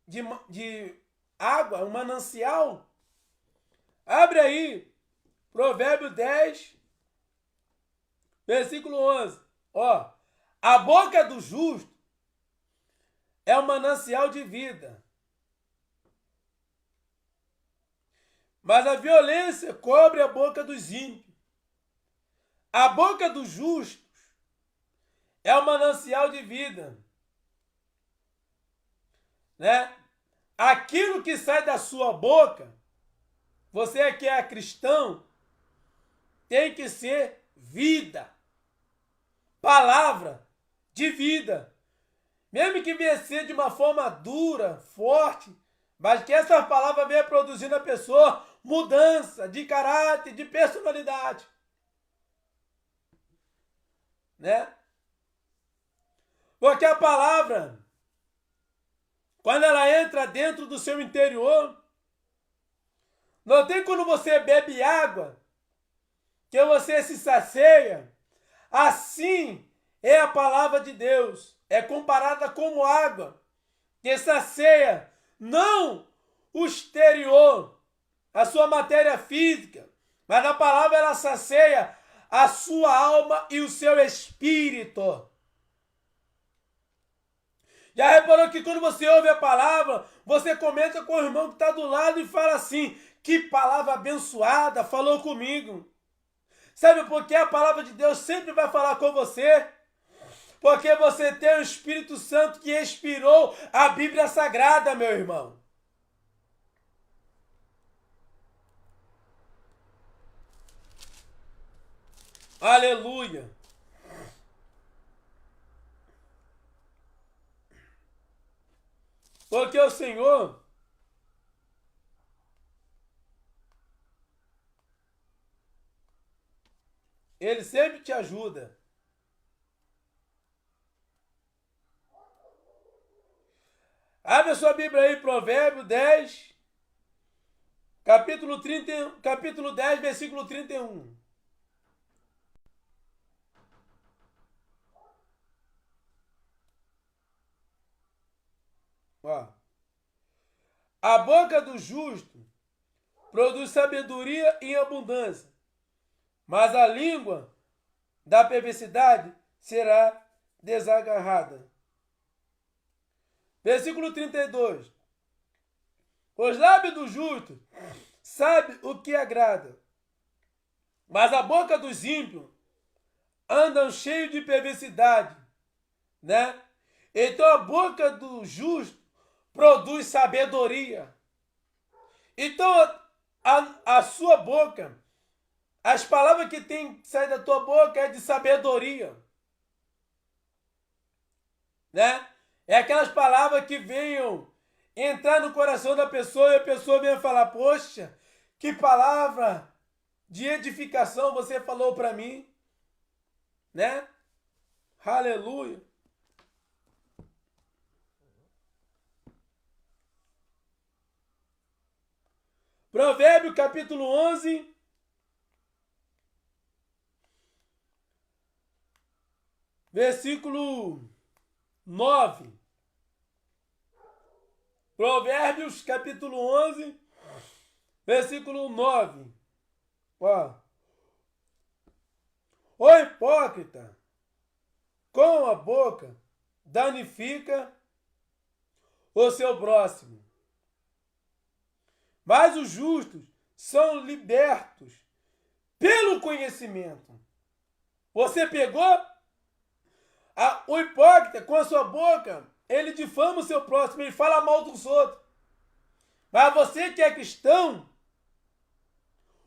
de água, um manancial? Abre aí, Provérbio 10, versículo 11. Ó, a boca do justo é um manancial de vida, mas a violência cobre a boca dos ímpios. A boca dos justos é um manancial de vida. Né? Aquilo que sai da sua boca, você que é cristão, tem que ser vida. Palavra de vida. Mesmo que venha ser de uma forma dura, forte, mas que essa palavra venha produzir na pessoa mudança de caráter, de personalidade. Né? Porque a palavra, quando ela entra dentro do seu interior, não tem quando você bebe água, que você se sacia. Assim é a palavra de Deus. É comparada como água, que sacia não o exterior, a sua matéria física, mas a palavra ela sacia a sua alma e o seu espírito. Já reparou que quando você ouve a palavra, você comenta com o irmão que está do lado e fala assim: que palavra abençoada, falou comigo. Sabe por que a palavra de Deus sempre vai falar com você? Porque você tem o Espírito Santo que inspirou a Bíblia Sagrada, meu irmão. Aleluia. Porque o Senhor, Ele sempre te ajuda. Abre a sua Bíblia aí, Provérbio 10, capítulo 10, versículo 31. Ó. A boca do justo produz sabedoria em abundância, mas a língua da perversidade será desagarrada. Versículo 32. Os lábios do justo sabem o que agrada, mas a boca dos ímpios andam cheio de perversidade, né? Então a boca do justo produz sabedoria. Então a sua boca, as palavras que tem que sair da tua boca é de sabedoria, né? É aquelas palavras que venham entrar no coração da pessoa e a pessoa venha falar: poxa, que palavra de edificação você falou para mim, né? Aleluia. Provérbio capítulo 11, versículo 9. Provérbios capítulo 11, versículo 9. Ó. O hipócrita, com a boca, danifica o seu próximo, mas os justos são libertos pelo conhecimento. Você pegou? O hipócrita, com a sua boca, ele difama o seu próximo, ele fala mal dos outros. Mas você que é cristão,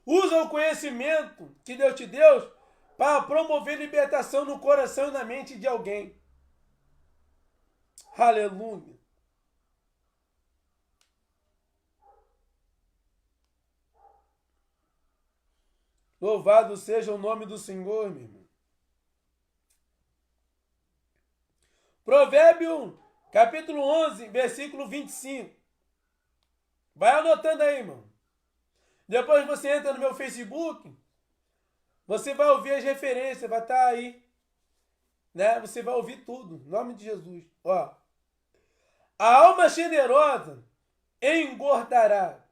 usa o conhecimento que Deus te deu para promover libertação no coração e na mente de alguém. Aleluia. Louvado seja o nome do Senhor, meu irmão. Provérbio, capítulo 11, versículo 25. Vai anotando aí, irmão. Depois você entra no meu Facebook, você vai ouvir as referências, vai estar aí, né? Você vai ouvir tudo, em nome de Jesus. Ó. A alma generosa engordará,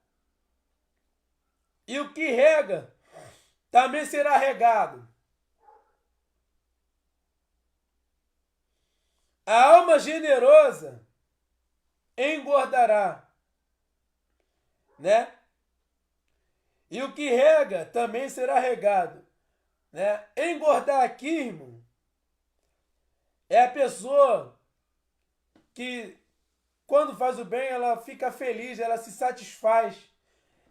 e o que rega também será regado. A alma generosa engordará, né? E o que rega também será regado, né? Engordar aqui, irmão, é a pessoa que, quando faz o bem, ela fica feliz, ela se satisfaz,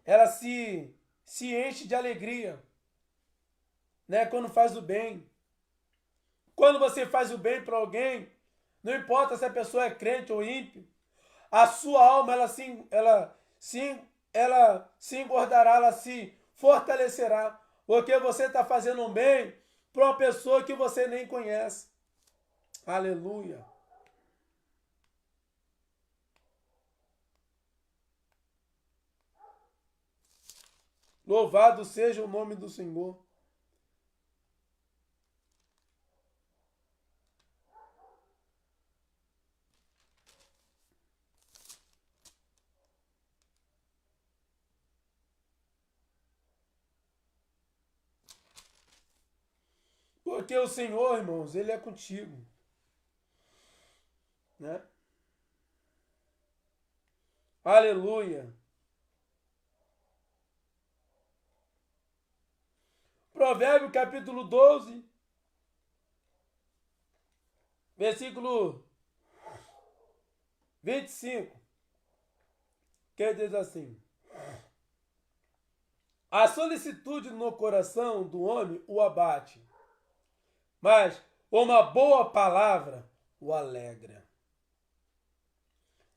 ela se enche de alegria, né? Quando faz o bem. Quando você faz o bem para alguém, não importa se a pessoa é crente ou ímpio, a sua alma ela se engordará, ela se fortalecerá, porque você está fazendo um bem para uma pessoa que você nem conhece. Aleluia. Louvado seja o nome do Senhor. Porque o Senhor, irmãos, Ele é contigo, né? Aleluia. Provérbio capítulo 12, versículo 25, que diz assim: a solicitude no coração do homem o abate, mas uma boa palavra o alegra.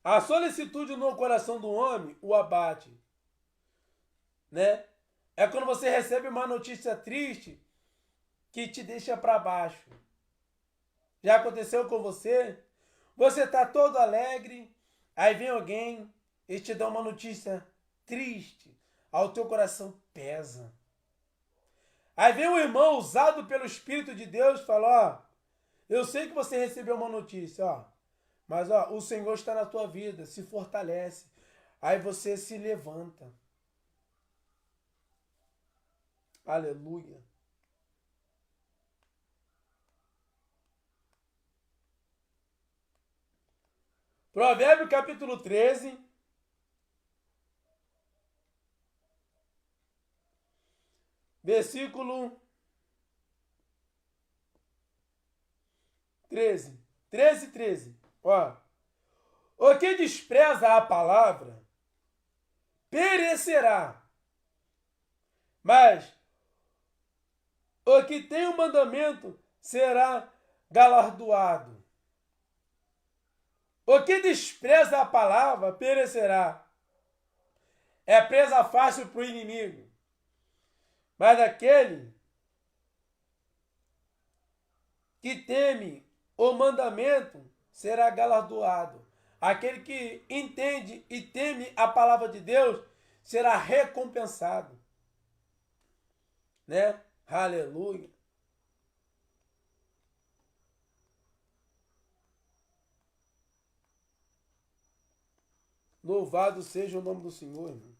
A solicitude no coração do homem o abate, né? É quando você recebe uma notícia triste que te deixa para baixo. Já aconteceu com você? Você tá todo alegre, aí vem alguém e te dá uma notícia triste, ao teu coração pesa. Aí vem um irmão usado pelo Espírito de Deus e fala, ó, eu sei que você recebeu uma notícia, ó, mas ó, o Senhor está na tua vida, se fortalece. Aí você se levanta. Aleluia. Provérbio capítulo 13, versículo 13. 13. Ó. O que despreza a palavra perecerá, mas o que tem o mandamento será galardoado. O que despreza a palavra perecerá. É presa fácil para o inimigo. Mas aquele que teme o mandamento será galardoado. Aquele que entende e teme a palavra de Deus será recompensado. Né? Aleluia. Louvado seja o nome do Senhor, irmão.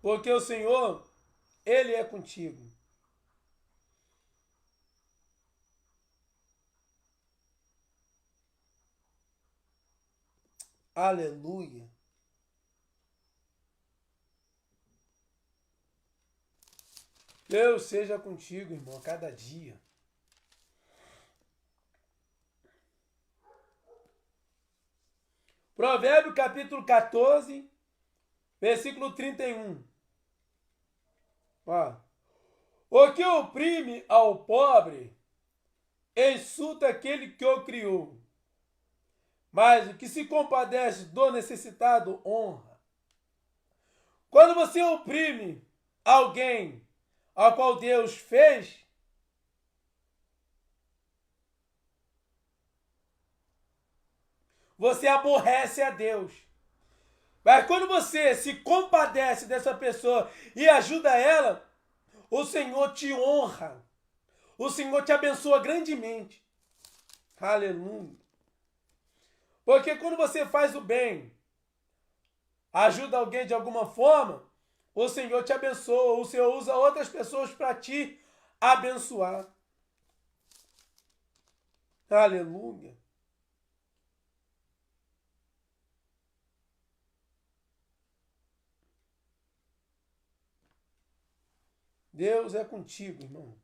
Porque o Senhor, Ele é contigo. Aleluia. Deus seja contigo, irmão, a cada dia. Provérbio capítulo 14, versículo 31. Ó. O que oprime ao pobre insulta aquele que o criou, mas o que se compadece do necessitado honra. Quando você oprime alguém ao qual Deus fez, você aborrece a Deus. Mas quando você se compadece dessa pessoa e ajuda ela, o Senhor te honra. O Senhor te abençoa grandemente. Aleluia. Porque quando você faz o bem, ajuda alguém de alguma forma, o Senhor te abençoa. O Senhor usa outras pessoas para te abençoar. Aleluia. Deus é contigo, irmão.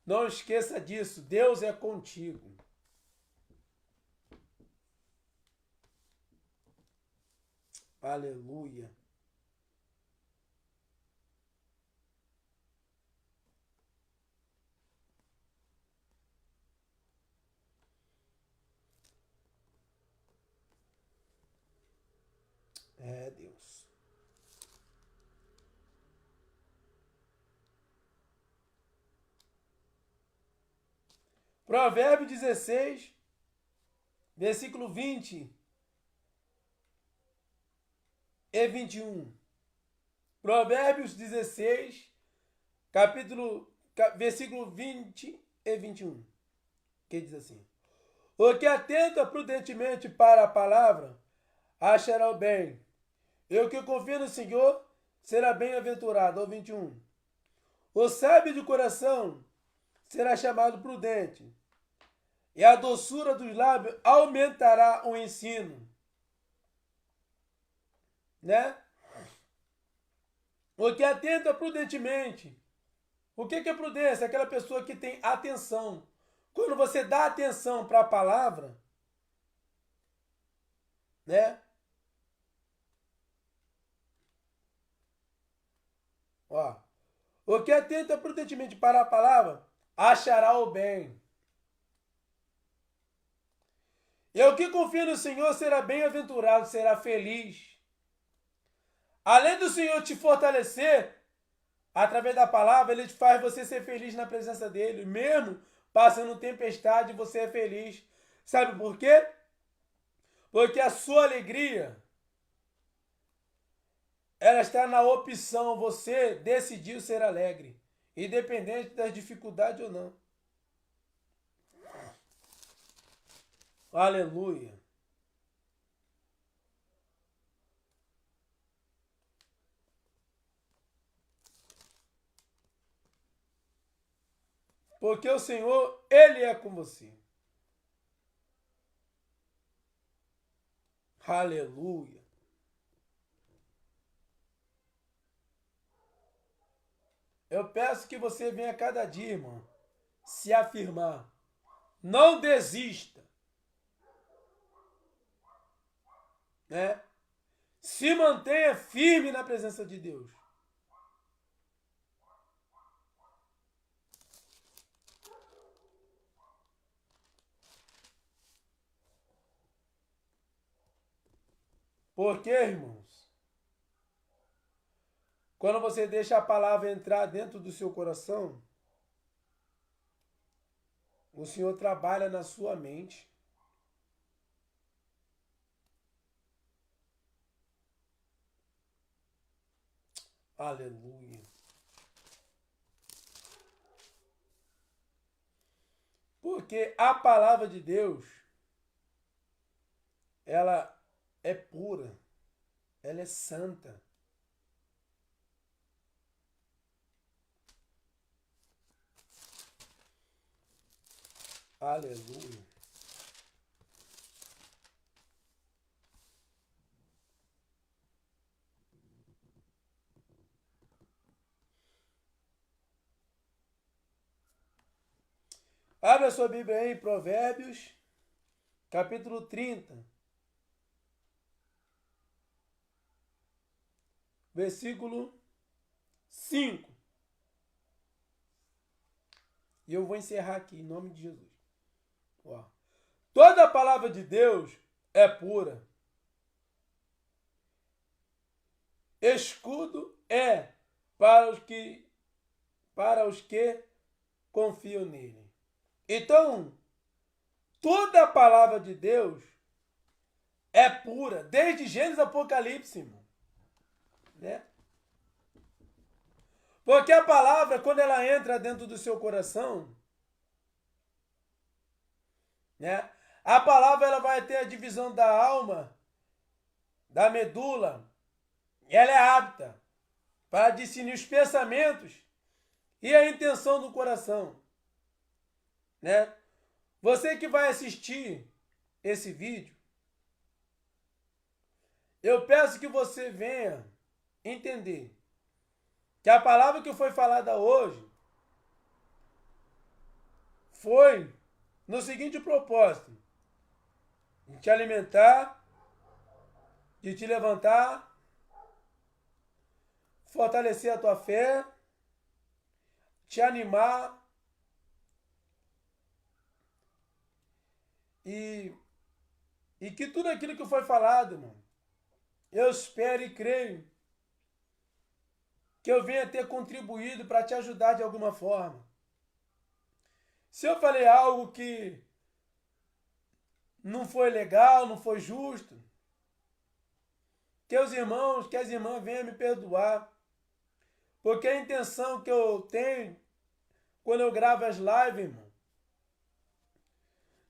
Não esqueça disso. Deus é contigo. Aleluia. É, Deus. Provérbio 16, versículo 20 e 21. Provérbios 16, versículo 20 e 21. Que diz assim: o que atenta prudentemente para a palavra, achará o bem. E o que confia no Senhor será bem-aventurado. Ó 21. O sábio de coração será chamado prudente, e a doçura dos lábios aumentará o ensino. Né? O que atenta prudentemente. O que é prudência? Aquela pessoa que tem atenção. Quando você dá atenção para a palavra, né? Ó, o que atenta prudentemente para a palavra, achará o bem. E o que confia no Senhor será bem-aventurado, será feliz. Além do Senhor te fortalecer, através da palavra, Ele faz você ser feliz na presença dEle. Mesmo passando tempestade, você é feliz. Sabe por quê? Porque a sua alegria, ela está na opção. Você decidiu ser alegre, independente das dificuldades ou não. Aleluia. Porque o Senhor, Ele é com você. Aleluia. Eu peço que você venha cada dia, irmão, se afirmar. Não desista. Né? Se mantenha firme na presença de Deus. Por quê, irmãos? Quando você deixa a palavra entrar dentro do seu coração, o Senhor trabalha na sua mente. Aleluia. Porque a palavra de Deus, ela é pura, ela é santa. Aleluia. Abra sua Bíblia aí em Provérbios, capítulo 30, versículo 5. E eu vou encerrar aqui, em nome de Jesus. Ó. Toda a palavra de Deus é pura. Escudo é para os que confiam nele. Então, toda a palavra de Deus é pura, desde Gênesis a Apocalipse, irmão. Né? Porque a palavra, quando ela entra dentro do seu coração, né? A palavra ela vai ter a divisão da alma, da medula, e ela é apta para discernir os pensamentos e a intenção do coração. Né? Você que vai assistir esse vídeo, eu peço que você venha entender que a palavra que foi falada hoje foi no seguinte propósito: de te alimentar, de te levantar, fortalecer a tua fé, te animar e que tudo aquilo que foi falado, irmão, eu espero e creio que eu venha ter contribuído para te ajudar de alguma forma. Se eu falei algo que não foi legal, não foi justo, que os irmãos, que as irmãs venham me perdoar. Porque a intenção que eu tenho quando eu gravo as lives, irmão,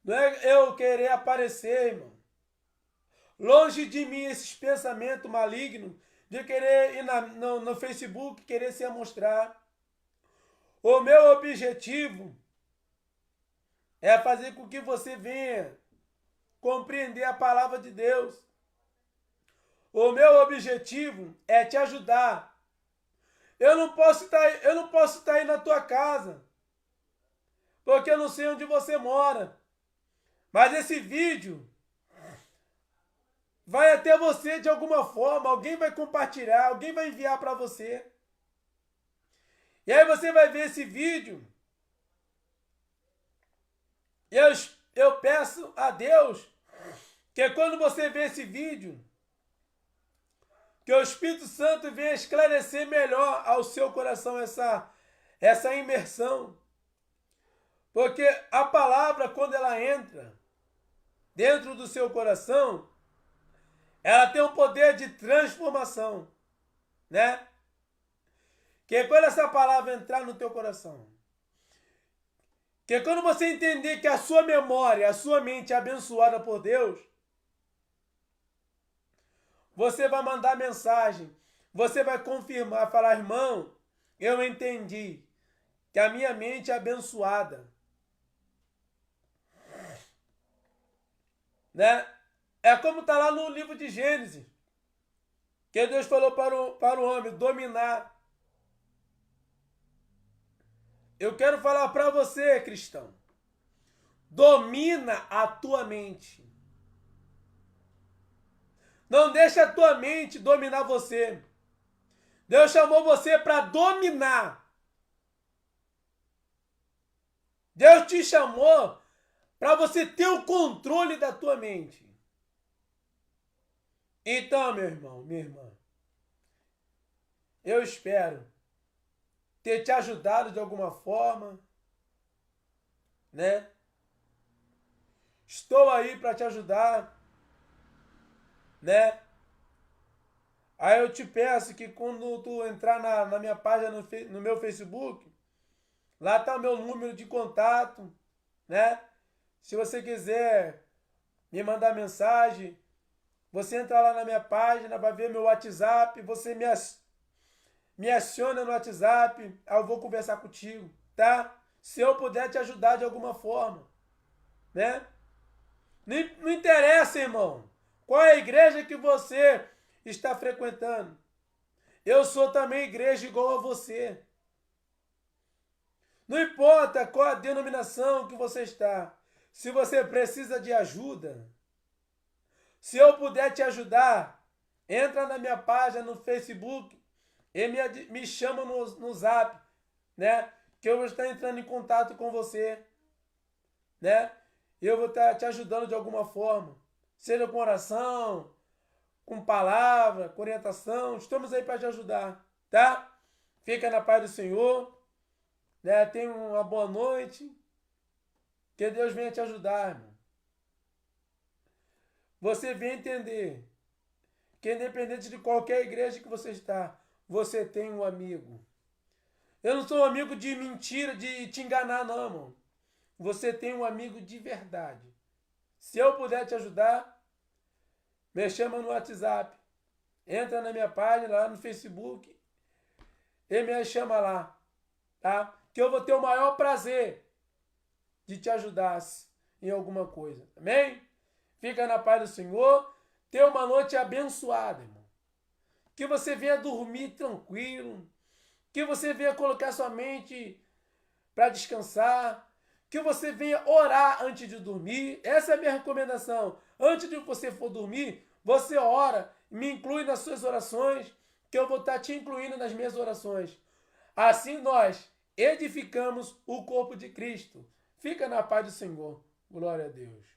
não é eu querer aparecer, irmão. Longe de mim esses pensamentos malignos de querer ir no Facebook, querer se mostrar. O meu objetivo é fazer com que você venha compreender a palavra de Deus. O meu objetivo é te ajudar. Eu não posso estar aí na tua casa, porque eu não sei onde você mora. Mas esse vídeo vai até você de alguma forma, alguém vai compartilhar, alguém vai enviar para você. E aí você vai ver esse vídeo. Eu peço a Deus que quando você vê esse vídeo, que o Espírito Santo venha esclarecer melhor ao seu coração essa imersão. Porque a palavra, quando ela entra dentro do seu coração, ela tem um poder de transformação, né? Que quando essa palavra entrar no teu coração, que quando você entender que a sua memória, a sua mente é abençoada por Deus, você vai mandar mensagem, você vai confirmar, falar, irmão, eu entendi que a minha mente é abençoada, né? É como está lá no livro de Gênesis, que Deus falou para o homem dominar. Eu quero falar para você, cristão, domina a tua mente. Não deixa a tua mente dominar você. Deus chamou você para dominar. Deus te chamou para você ter o controle da tua mente. Então, meu irmão, minha irmã, eu espero ter te ajudado de alguma forma, né? Estou aí para te ajudar, né? Aí eu te peço que quando tu entrar na minha página no meu Facebook, lá está o meu número de contato, né? Se você quiser me mandar mensagem, você entra lá na minha página, vai ver meu WhatsApp, você me aciona no WhatsApp, aí eu vou conversar contigo, tá? Se eu puder te ajudar de alguma forma, né? Não interessa, irmão, qual é a igreja que você está frequentando. Eu sou também igreja igual a você. Não importa qual a denominação que você está. Se você precisa de ajuda, se eu puder te ajudar, entra na minha página no Facebook e me chama no Zap, né? Que eu vou estar entrando em contato com você, né? Eu vou estar te ajudando de alguma forma, seja com oração, com palavra, com orientação. Estamos aí para te ajudar, tá? Fica na paz do Senhor, né? Tenha uma boa noite. Que Deus venha te ajudar, irmão. Você vem entender que independente de qualquer igreja que você está, você tem um amigo. Eu não sou um amigo de mentira, de te enganar, não, irmão. Você tem um amigo de verdade. Se eu puder te ajudar, me chama no WhatsApp. Entra na minha página lá no Facebook e me chama lá, tá? Que eu vou ter o maior prazer de te ajudar em alguma coisa. Amém? Fica na paz do Senhor. Tenha uma noite abençoada, irmão. Que você venha dormir tranquilo. Que você venha colocar sua mente para descansar. Que você venha orar antes de dormir. Essa é a minha recomendação. Antes de você for dormir, você ora. Me inclui nas suas orações, que eu vou estar te incluindo nas minhas orações. Assim nós edificamos o corpo de Cristo. Fica na paz do Senhor. Glória a Deus.